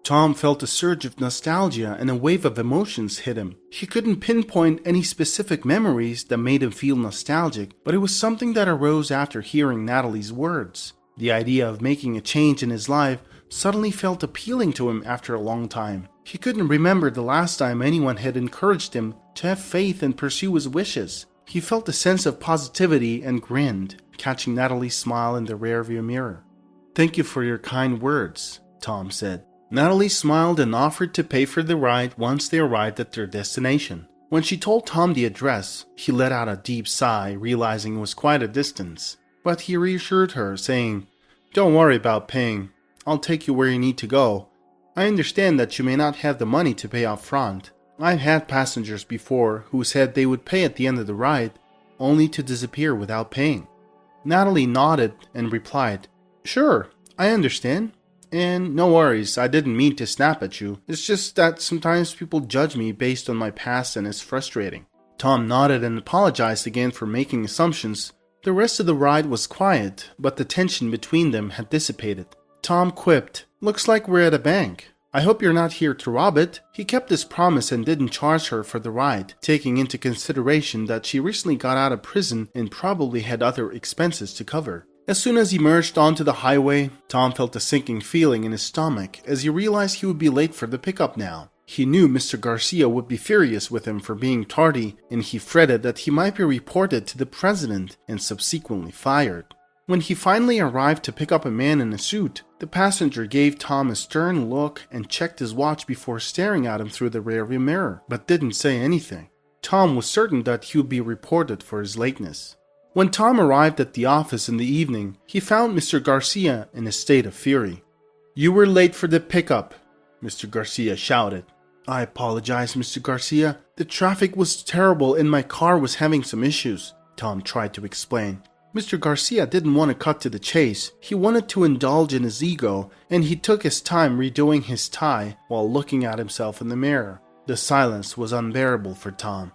Tom felt a surge of nostalgia and a wave of emotions hit him. He couldn't pinpoint any specific memories that made him feel nostalgic, but it was something that arose after hearing Natalie's words. The idea of making a change in his life suddenly felt appealing to him after a long time. He couldn't remember the last time anyone had encouraged him to have faith and pursue his wishes. He felt a sense of positivity and grinned, catching Natalie's smile in the rearview mirror. "Thank you for your kind words," Tom said. Natalie smiled and offered to pay for the ride once they arrived at their destination. When she told Tom the address, he let out a deep sigh, realizing it was quite a distance. But he reassured her, saying, "Don't worry about paying. I'll take you where you need to go. I understand that you may not have the money to pay up front. I've had passengers before who said they would pay at the end of the ride, only to disappear without paying." Natalie nodded and replied, "Sure, I understand. And no worries, I didn't mean to snap at you. It's just that sometimes people judge me based on my past and it's frustrating." Tom nodded and apologized again for making assumptions. The rest of the ride was quiet, but the tension between them had dissipated. Tom quipped, "Looks like we're at a bank. I hope you're not here to rob it." He kept his promise and didn't charge her for the ride, taking into consideration that she recently got out of prison and probably had other expenses to cover. As soon as he merged onto the highway, Tom felt a sinking feeling in his stomach as he realized he would be late for the pickup now. He knew Mr. Garcia would be furious with him for being tardy, and he fretted that he might be reported to the president and subsequently fired. When he finally arrived to pick up a man in a suit, the passenger gave Tom a stern look and checked his watch before staring at him through the rearview mirror, but didn't say anything. Tom was certain that he would be reported for his lateness. When Tom arrived at the office in the evening, he found Mr. Garcia in a state of fury. "You were late for the pickup," Mr. Garcia shouted. I apologize, Mr. Garcia. The traffic was terrible and my car was having some issues, Tom tried to explain. Mr. Garcia didn't want to cut to the chase. He wanted to indulge in his ego, and he took his time redoing his tie while looking at himself in the mirror. The silence was unbearable for Tom.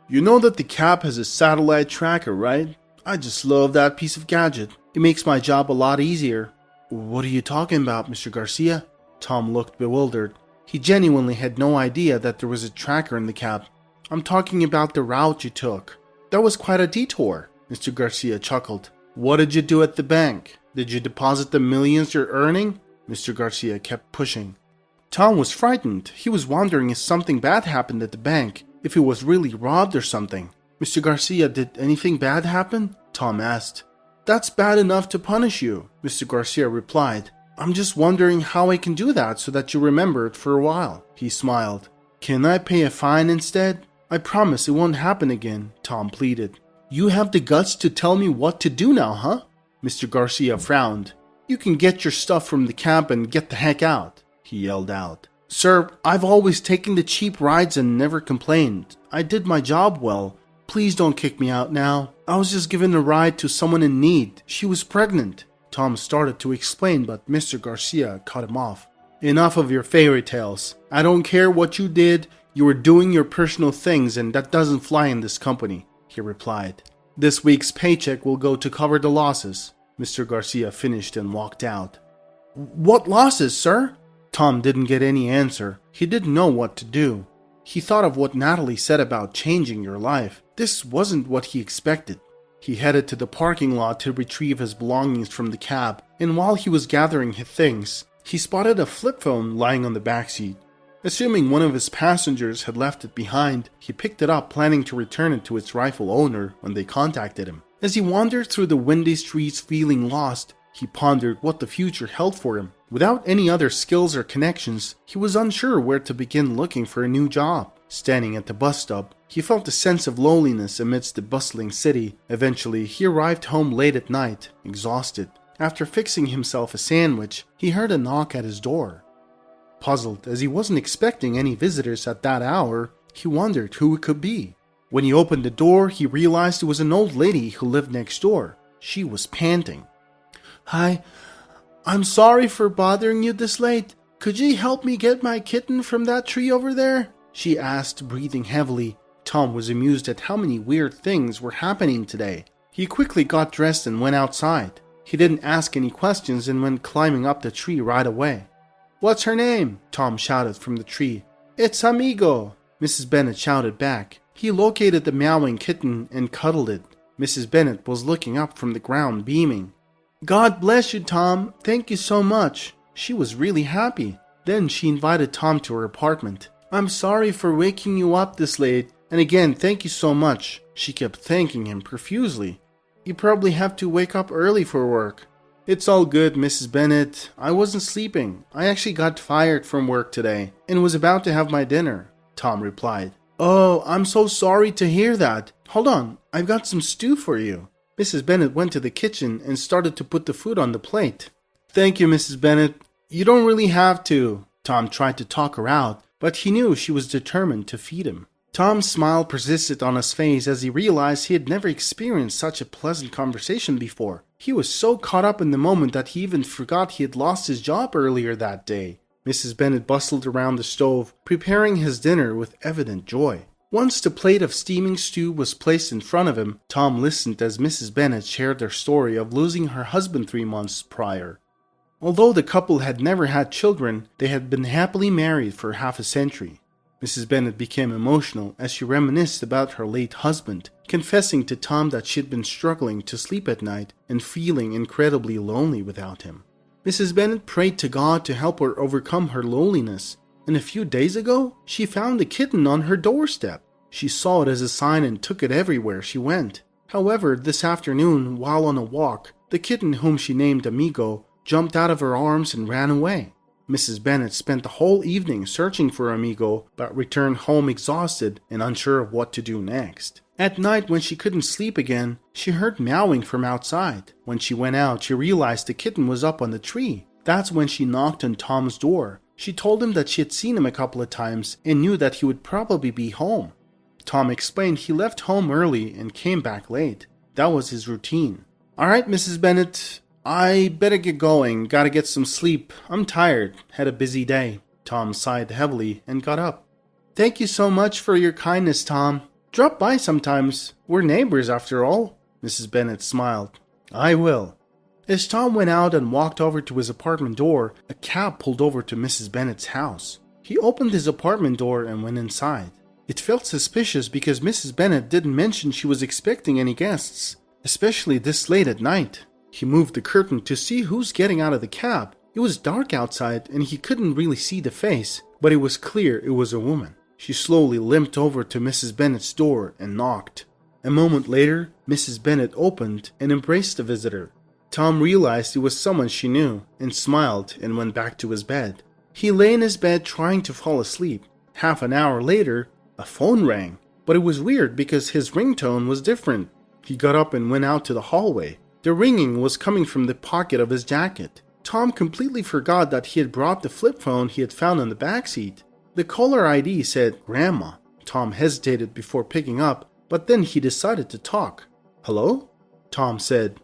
You know that the cab has a satellite tracker, right? I just love that piece of gadget. It makes my job a lot easier. What are you talking about, Mr. Garcia? Tom looked bewildered. He genuinely had no idea that there was a tracker in the cab. I'm talking about the route you took. That was quite a detour. Mr. Garcia chuckled. What did you do at the bank? Did you deposit the millions you're earning? Mr. Garcia kept pushing. Tom was frightened. He was wondering if something bad happened at the bank, if he was really robbed or something. Mr. Garcia, did anything bad happen? Tom asked. That's bad enough to punish you, Mr. Garcia replied. I'm just wondering how I can do that so that you remember it for a while. He smiled. Can I pay a fine instead? I promise it won't happen again, Tom pleaded. You have the guts to tell me what to do now, huh? Mr. Garcia frowned. You can get your stuff from the cab and get the heck out, he yelled out. Sir, I've always taken the cheap rides and never complained. I did my job well. Please don't kick me out now. I was just giving a ride to someone in need. She was pregnant. Tom started to explain, but Mr. Garcia cut him off. Enough of your fairy tales. I don't care what you did. You were doing your personal things and that doesn't fly in this company, he replied. This week's paycheck will go to cover the losses. Mr. Garcia finished and walked out. What losses, sir? Tom didn't get any answer. He didn't know what to do. He thought of what Natalie said about changing your life. This wasn't what he expected. He headed to the parking lot to retrieve his belongings from the cab, and while he was gathering his things, he spotted a flip phone lying on the backseat. Assuming one of his passengers had left it behind, he picked it up, planning to return it to its rightful owner when they contacted him. As he wandered through the windy streets feeling lost, he pondered what the future held for him. Without any other skills or connections, he was unsure where to begin looking for a new job. Standing at the bus stop, he felt a sense of loneliness amidst the bustling city. Eventually, he arrived home late at night, exhausted. After fixing himself a sandwich, he heard a knock at his door. Puzzled, as he wasn't expecting any visitors at that hour, he wondered who it could be. When he opened the door, he realized it was an old lady who lived next door. She was panting. Hi, I'm sorry for bothering you this late. Could you help me get my kitten from that tree over there? She asked, breathing heavily. Tom was amused at how many weird things were happening today. He quickly got dressed and went outside. He didn't ask any questions and went climbing up the tree right away. What's her name? Tom shouted from the tree. It's Amigo, Mrs. Bennett shouted back. He located the meowing kitten and cuddled it. Mrs. Bennett was looking up from the ground, beaming. God bless you, Tom. Thank you so much. She was really happy. Then she invited Tom to her apartment. I'm sorry for waking you up this late, and again, thank you so much. She kept thanking him profusely. You probably have to wake up early for work. It's all good, Mrs. Bennett. I wasn't sleeping. I actually got fired from work today, and was about to have my dinner, Tom replied. Oh, I'm so sorry to hear that. Hold on, I've got some stew for you. Mrs. Bennett went to the kitchen and started to put the food on the plate. Thank you, Mrs. Bennett. You don't really have to. Tom tried to talk her out, but he knew she was determined to feed him. Tom's smile persisted on his face as he realized he had never experienced such a pleasant conversation before. He was so caught up in the moment that he even forgot he had lost his job earlier that day. Mrs. Bennett bustled around the stove, preparing his dinner with evident joy. Once the plate of steaming stew was placed in front of him, Tom listened as Mrs. Bennett shared their story of losing her husband 3 months prior. Although the couple had never had children, they had been happily married for half a century. Mrs. Bennett became emotional as she reminisced about her late husband, confessing to Tom that she had been struggling to sleep at night and feeling incredibly lonely without him. Mrs. Bennett prayed to God to help her overcome her loneliness, and a few days ago, she found a kitten on her doorstep. She saw it as a sign and took it everywhere she went. However, this afternoon, while on a walk, the kitten, whom she named Amigo, jumped out of her arms and ran away. Mrs. Bennett spent the whole evening searching for Amigo, but returned home exhausted and unsure of what to do next. At night, when she couldn't sleep again, she heard meowing from outside. When she went out, she realized the kitten was up on the tree. That's when she knocked on Tom's door. She told him that she had seen him a couple of times and knew that he would probably be home. Tom explained he left home early and came back late. That was his routine. "Alright, Mrs. Bennett, I better get going. Gotta get some sleep. I'm tired. Had a busy day." Tom sighed heavily and got up. "Thank you so much for your kindness, Tom. Drop by sometimes. We're neighbors after all." Mrs. Bennett smiled. "I will." As Tom went out and walked over to his apartment door, a cab pulled over to Mrs. Bennett's house. He opened his apartment door and went inside. It felt suspicious because Mrs. Bennett didn't mention she was expecting any guests, especially this late at night. He moved the curtain to see who's getting out of the cab. It was dark outside and he couldn't really see the face, but it was clear it was a woman. She slowly limped over to Mrs. Bennett's door and knocked. A moment later, Mrs. Bennett opened and embraced the visitor. Tom realized it was someone she knew and smiled and went back to his bed. He lay in his bed trying to fall asleep. Half an hour later, a phone rang, but it was weird because his ringtone was different. He got up and went out to the hallway. The ringing was coming from the pocket of his jacket. Tom completely forgot that he had brought the flip phone he had found in the backseat. The caller ID said Grandma. Tom hesitated before picking up, but then he decided to talk. "Hello?" Tom said.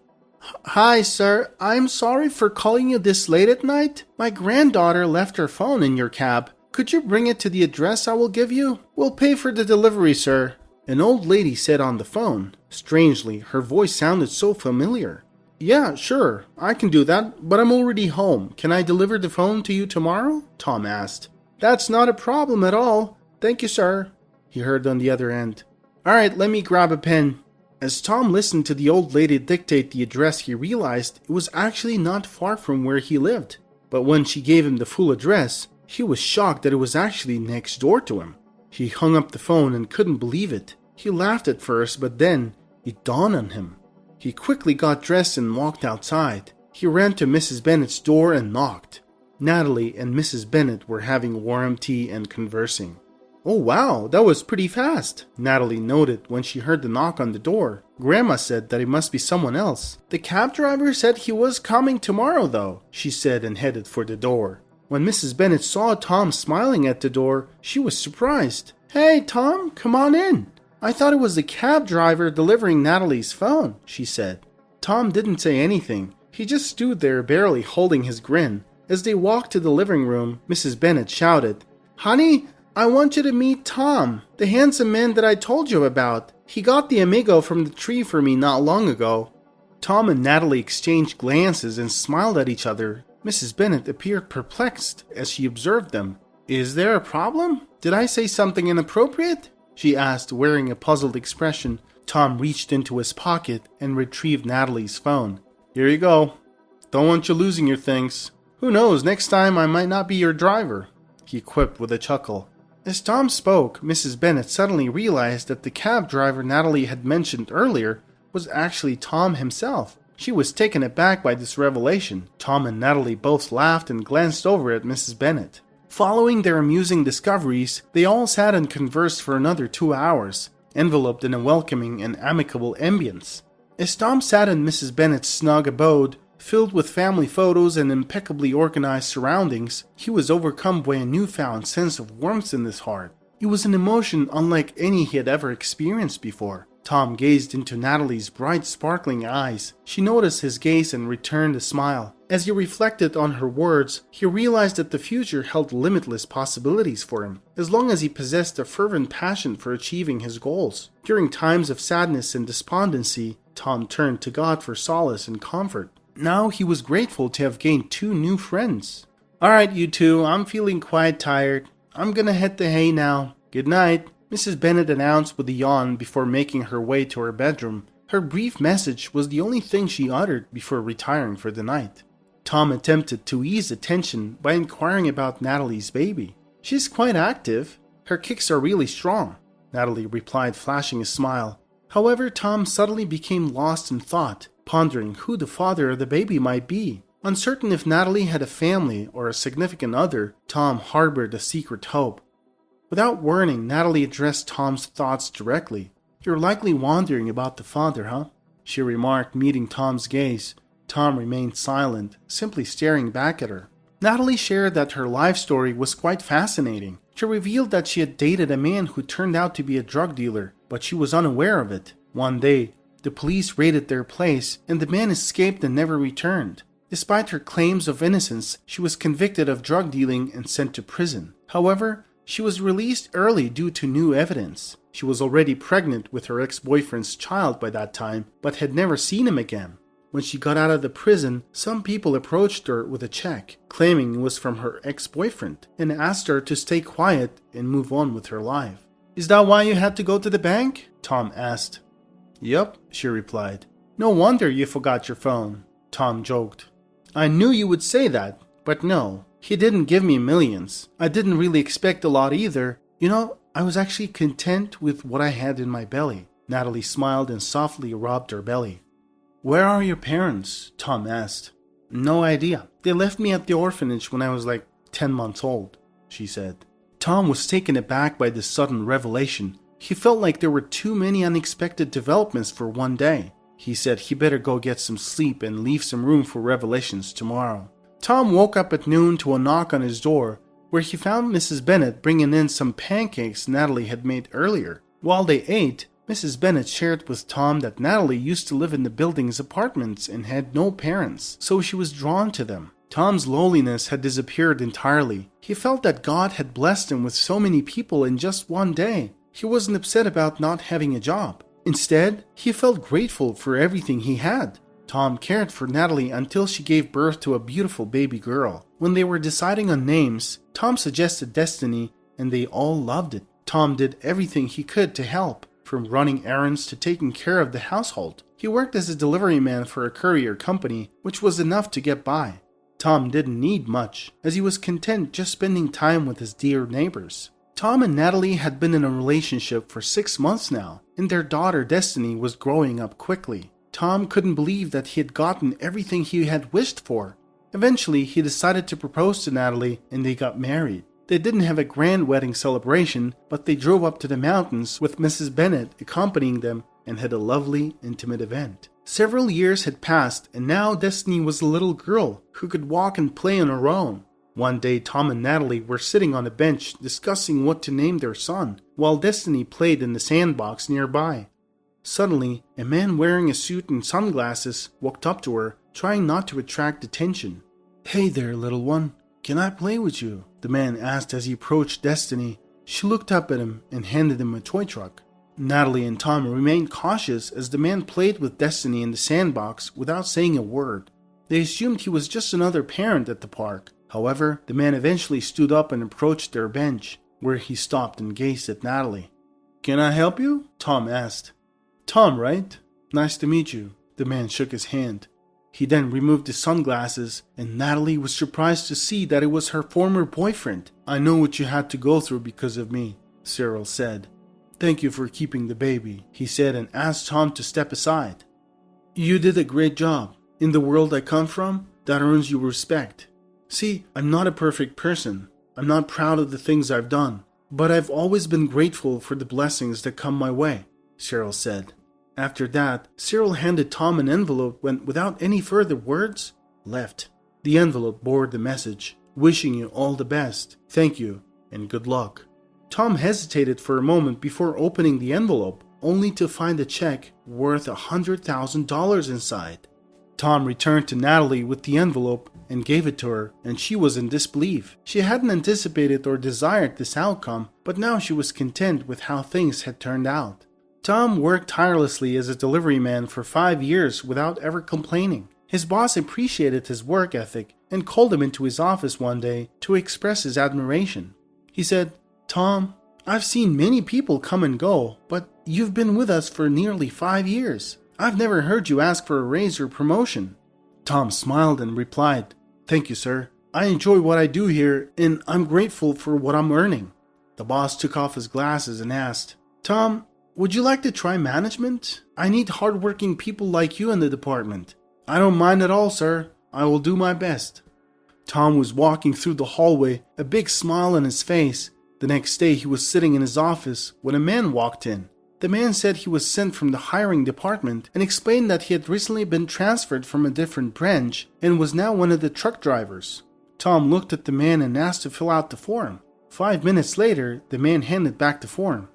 "Hi, sir. I'm sorry for calling you this late at night. My granddaughter left her phone in your cab. Could you bring it to the address I will give you? We'll pay for the delivery, sir." An old lady said on the phone. Strangely, her voice sounded so familiar. "Yeah, sure. I can do that, but I'm already home. Can I deliver the phone to you tomorrow?" Tom asked. "That's not a problem at all. Thank you, sir," he heard on the other end. "Alright, let me grab a pen." As Tom listened to the old lady dictate the address, he realized it was actually not far from where he lived. But when she gave him the full address, he was shocked that it was actually next door to him. He hung up the phone and couldn't believe it. He laughed at first, but then it dawned on him. He quickly got dressed and walked outside. He ran to Mrs. Bennett's door and knocked. Natalie and Mrs. Bennett were having warm tea and conversing. "Oh wow, that was pretty fast," Natalie noted when she heard the knock on the door. "Grandma said that it must be someone else." "The cab driver said he was coming tomorrow though," she said and headed for the door. When Mrs. Bennett saw Tom smiling at the door, she was surprised. "Hey Tom, come on in. I thought it was the cab driver delivering Natalie's phone," she said. Tom didn't say anything. He just stood there barely holding his grin. As they walked to the living room, Mrs. Bennett shouted, "Honey, I want you to meet Tom, the handsome man that I told you about. He got the Amigo from the tree for me not long ago." Tom and Natalie exchanged glances and smiled at each other. Mrs. Bennett appeared perplexed as she observed them. "Is there a problem? Did I say something inappropriate?" she asked, wearing a puzzled expression. Tom reached into his pocket and retrieved Natalie's phone. "Here you go. Don't want you losing your things. Who knows, next time I might not be your driver," he quipped with a chuckle. As Tom spoke, Mrs. Bennett suddenly realized that the cab driver Natalie had mentioned earlier was actually Tom himself. She was taken aback by this revelation. Tom and Natalie both laughed and glanced over at Mrs. Bennett. Following their amusing discoveries, they all sat and conversed for another 2 hours, enveloped in a welcoming and amicable ambience. As Tom sat in Mrs. Bennett's snug abode, filled with family photos and impeccably organized surroundings, he was overcome by a newfound sense of warmth in his heart. It was an emotion unlike any he had ever experienced before. Tom gazed into Natalie's bright, sparkling eyes. She noticed his gaze and returned a smile. As he reflected on her words, he realized that the future held limitless possibilities for him, as long as he possessed a fervent passion for achieving his goals. During times of sadness and despondency, Tom turned to God for solace and comfort. Now he was grateful to have gained 2 new friends. "Alright, you two, I'm feeling quite tired. I'm gonna hit the hay now. Good night," Mrs. Bennett announced with a yawn before making her way to her bedroom. Her brief message was the only thing she uttered before retiring for the night. Tom attempted to ease the tension by inquiring about Natalie's baby. "She's quite active. Her kicks are really strong," Natalie replied, flashing a smile. However, Tom suddenly became lost in thought, pondering who the father of the baby might be. Uncertain if Natalie had a family or a significant other, Tom harbored a secret hope. Without warning, Natalie addressed Tom's thoughts directly. "You're likely wondering about the father, huh?" she remarked, meeting Tom's gaze. Tom remained silent, simply staring back at her. Natalie shared that her life story was quite fascinating. She revealed that she had dated a man who turned out to be a drug dealer, but she was unaware of it. One day, the police raided their place and the man escaped and never returned. Despite her claims of innocence, she was convicted of drug dealing and sent to prison. However, she was released early due to new evidence. She was already pregnant with her ex-boyfriend's child by that time, but had never seen him again. When she got out of the prison, some people approached her with a check, claiming it was from her ex-boyfriend, and asked her to stay quiet and move on with her life. "Is that why you had to go to the bank?" Tom asked. "Yup," she replied. "No wonder you forgot your phone," Tom joked. "I knew you would say that, but no, he didn't give me millions. I didn't really expect a lot either. I was actually content with what I had in my belly." Natalie smiled and softly rubbed her belly. "Where are your parents?" Tom asked. "No idea. They left me at the orphanage when I was like 10 months old," she said. Tom was taken aback by this sudden revelation. He felt like there were too many unexpected developments for one day. He said he better go get some sleep and leave some room for revelations tomorrow. Tom woke up at noon to a knock on his door, where he found Mrs. Bennet bringing in some pancakes Natalie had made earlier. While they ate, Mrs. Bennet shared with Tom that Natalie used to live in the building's apartments and had no parents, so she was drawn to them. Tom's loneliness had disappeared entirely. He felt that God had blessed him with so many people in just one day. He wasn't upset about not having a job. Instead, he felt grateful for everything he had. Tom cared for Natalie until she gave birth to a beautiful baby girl. When they were deciding on names, Tom suggested Destiny, and they all loved it. Tom did everything he could to help, from running errands to taking care of the household. He worked as a delivery man for a courier company, which was enough to get by. Tom didn't need much, as he was content just spending time with his dear neighbors. Tom and Natalie had been in a relationship for 6 months now, and their daughter Destiny was growing up quickly. Tom couldn't believe that he had gotten everything he had wished for. Eventually, he decided to propose to Natalie, and they got married. They didn't have a grand wedding celebration, but they drove up to the mountains with Mrs. Bennet accompanying them and had a lovely, intimate event. Several years had passed, and now Destiny was a little girl who could walk and play on her own. One day, Tom and Natalie were sitting on a bench discussing what to name their son, while Destiny played in the sandbox nearby. Suddenly, a man wearing a suit and sunglasses walked up to her, trying not to attract attention. "Hey there, little one. Can I play with you?" the man asked as he approached Destiny. She looked up at him and handed him a toy truck. Natalie and Tom remained cautious as the man played with Destiny in the sandbox without saying a word. They assumed he was just another parent at the park. However, the man eventually stood up and approached their bench, where he stopped and gazed at Natalie. "Can I help you?" Tom asked. "Tom, right? Nice to meet you." The man shook his hand. He then removed his sunglasses, and Natalie was surprised to see that it was her former boyfriend. "I know what you had to go through because of me," Cyril said. "Thank you for keeping the baby," he said, and asked Tom to step aside. "You did a great job. In the world I come from, that earns you respect. See, I'm not a perfect person. I'm not proud of the things I've done, but I've always been grateful for the blessings that come my way," Cyril said. After that, Cyril handed Tom an envelope and, without any further words, left. The envelope bore the message, "Wishing you all the best. Thank you, and good luck." Tom hesitated for a moment before opening the envelope, only to find a check worth $100,000 inside. Tom returned to Natalie with the envelope and gave it to her, and she was in disbelief. She hadn't anticipated or desired this outcome, but now she was content with how things had turned out. Tom worked tirelessly as a delivery man for 5 years without ever complaining. His boss appreciated his work ethic and called him into his office one day to express his admiration. He said, "Tom, I've seen many people come and go, but you've been with us for nearly 5 years. I've never heard you ask for a raise or promotion." Tom smiled and replied, "Thank you, sir. I enjoy what I do here, and I'm grateful for what I'm earning." The boss took off his glasses and asked, "Tom, would you like to try management? I need hardworking people like you in the department." "I don't mind at all, sir. I will do my best." Tom was walking through the hallway, a big smile on his face. The next day he was sitting in his office when a man walked in. The man said he was sent from the hiring department and explained that he had recently been transferred from a different branch and was now one of the truck drivers. Tom looked at the man and asked to fill out the form. 5 minutes later, the man handed back the form.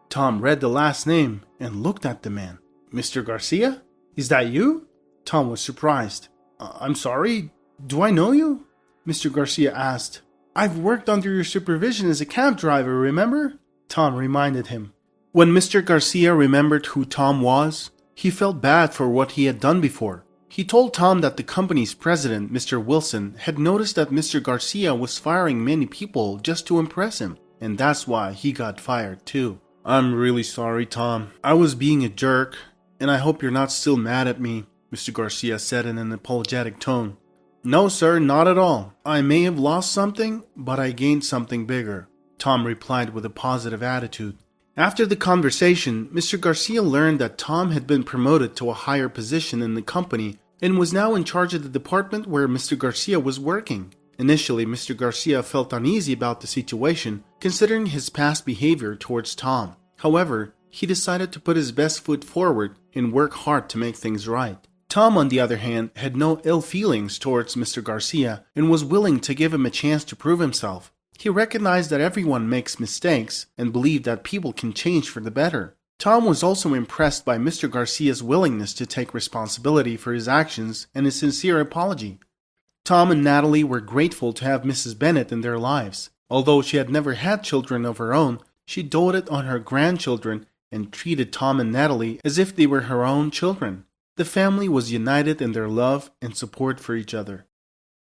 Tom read the last name and looked at the man. Mr. Garcia? Is that you? Tom was surprised. I'm sorry, do I know you? Mr. Garcia asked. I've worked under your supervision as a cab driver, remember? Tom reminded him. When Mr. Garcia remembered who Tom was, he felt bad for what he had done before. He told Tom that the company's president, Mr. Wilson, had noticed that Mr. Garcia was firing many people just to impress him, and that's why he got fired too. I'm really sorry, Tom. I was being a jerk, and I hope you're not still mad at me, Mr. Garcia said in an apologetic tone. No, sir, not at all. I may have lost something, but I gained something bigger, Tom replied with a positive attitude. After the conversation, Mr. Garcia learned that Tom had been promoted to a higher position in the company and was now in charge of the department where Mr. Garcia was working. Initially, Mr. Garcia felt uneasy about the situation, considering his past behavior towards Tom. However, he decided to put his best foot forward and work hard to make things right. Tom, on the other hand, had no ill feelings towards Mr. Garcia and was willing to give him a chance to prove himself. He recognized that everyone makes mistakes and believed that people can change for the better. Tom was also impressed by Mr. Garcia's willingness to take responsibility for his actions and his sincere apology. Tom and Natalie were grateful to have Mrs. Bennett in their lives. Although she had never had children of her own, she doted on her grandchildren and treated Tom and Natalie as if they were her own children. The family was united in their love and support for each other.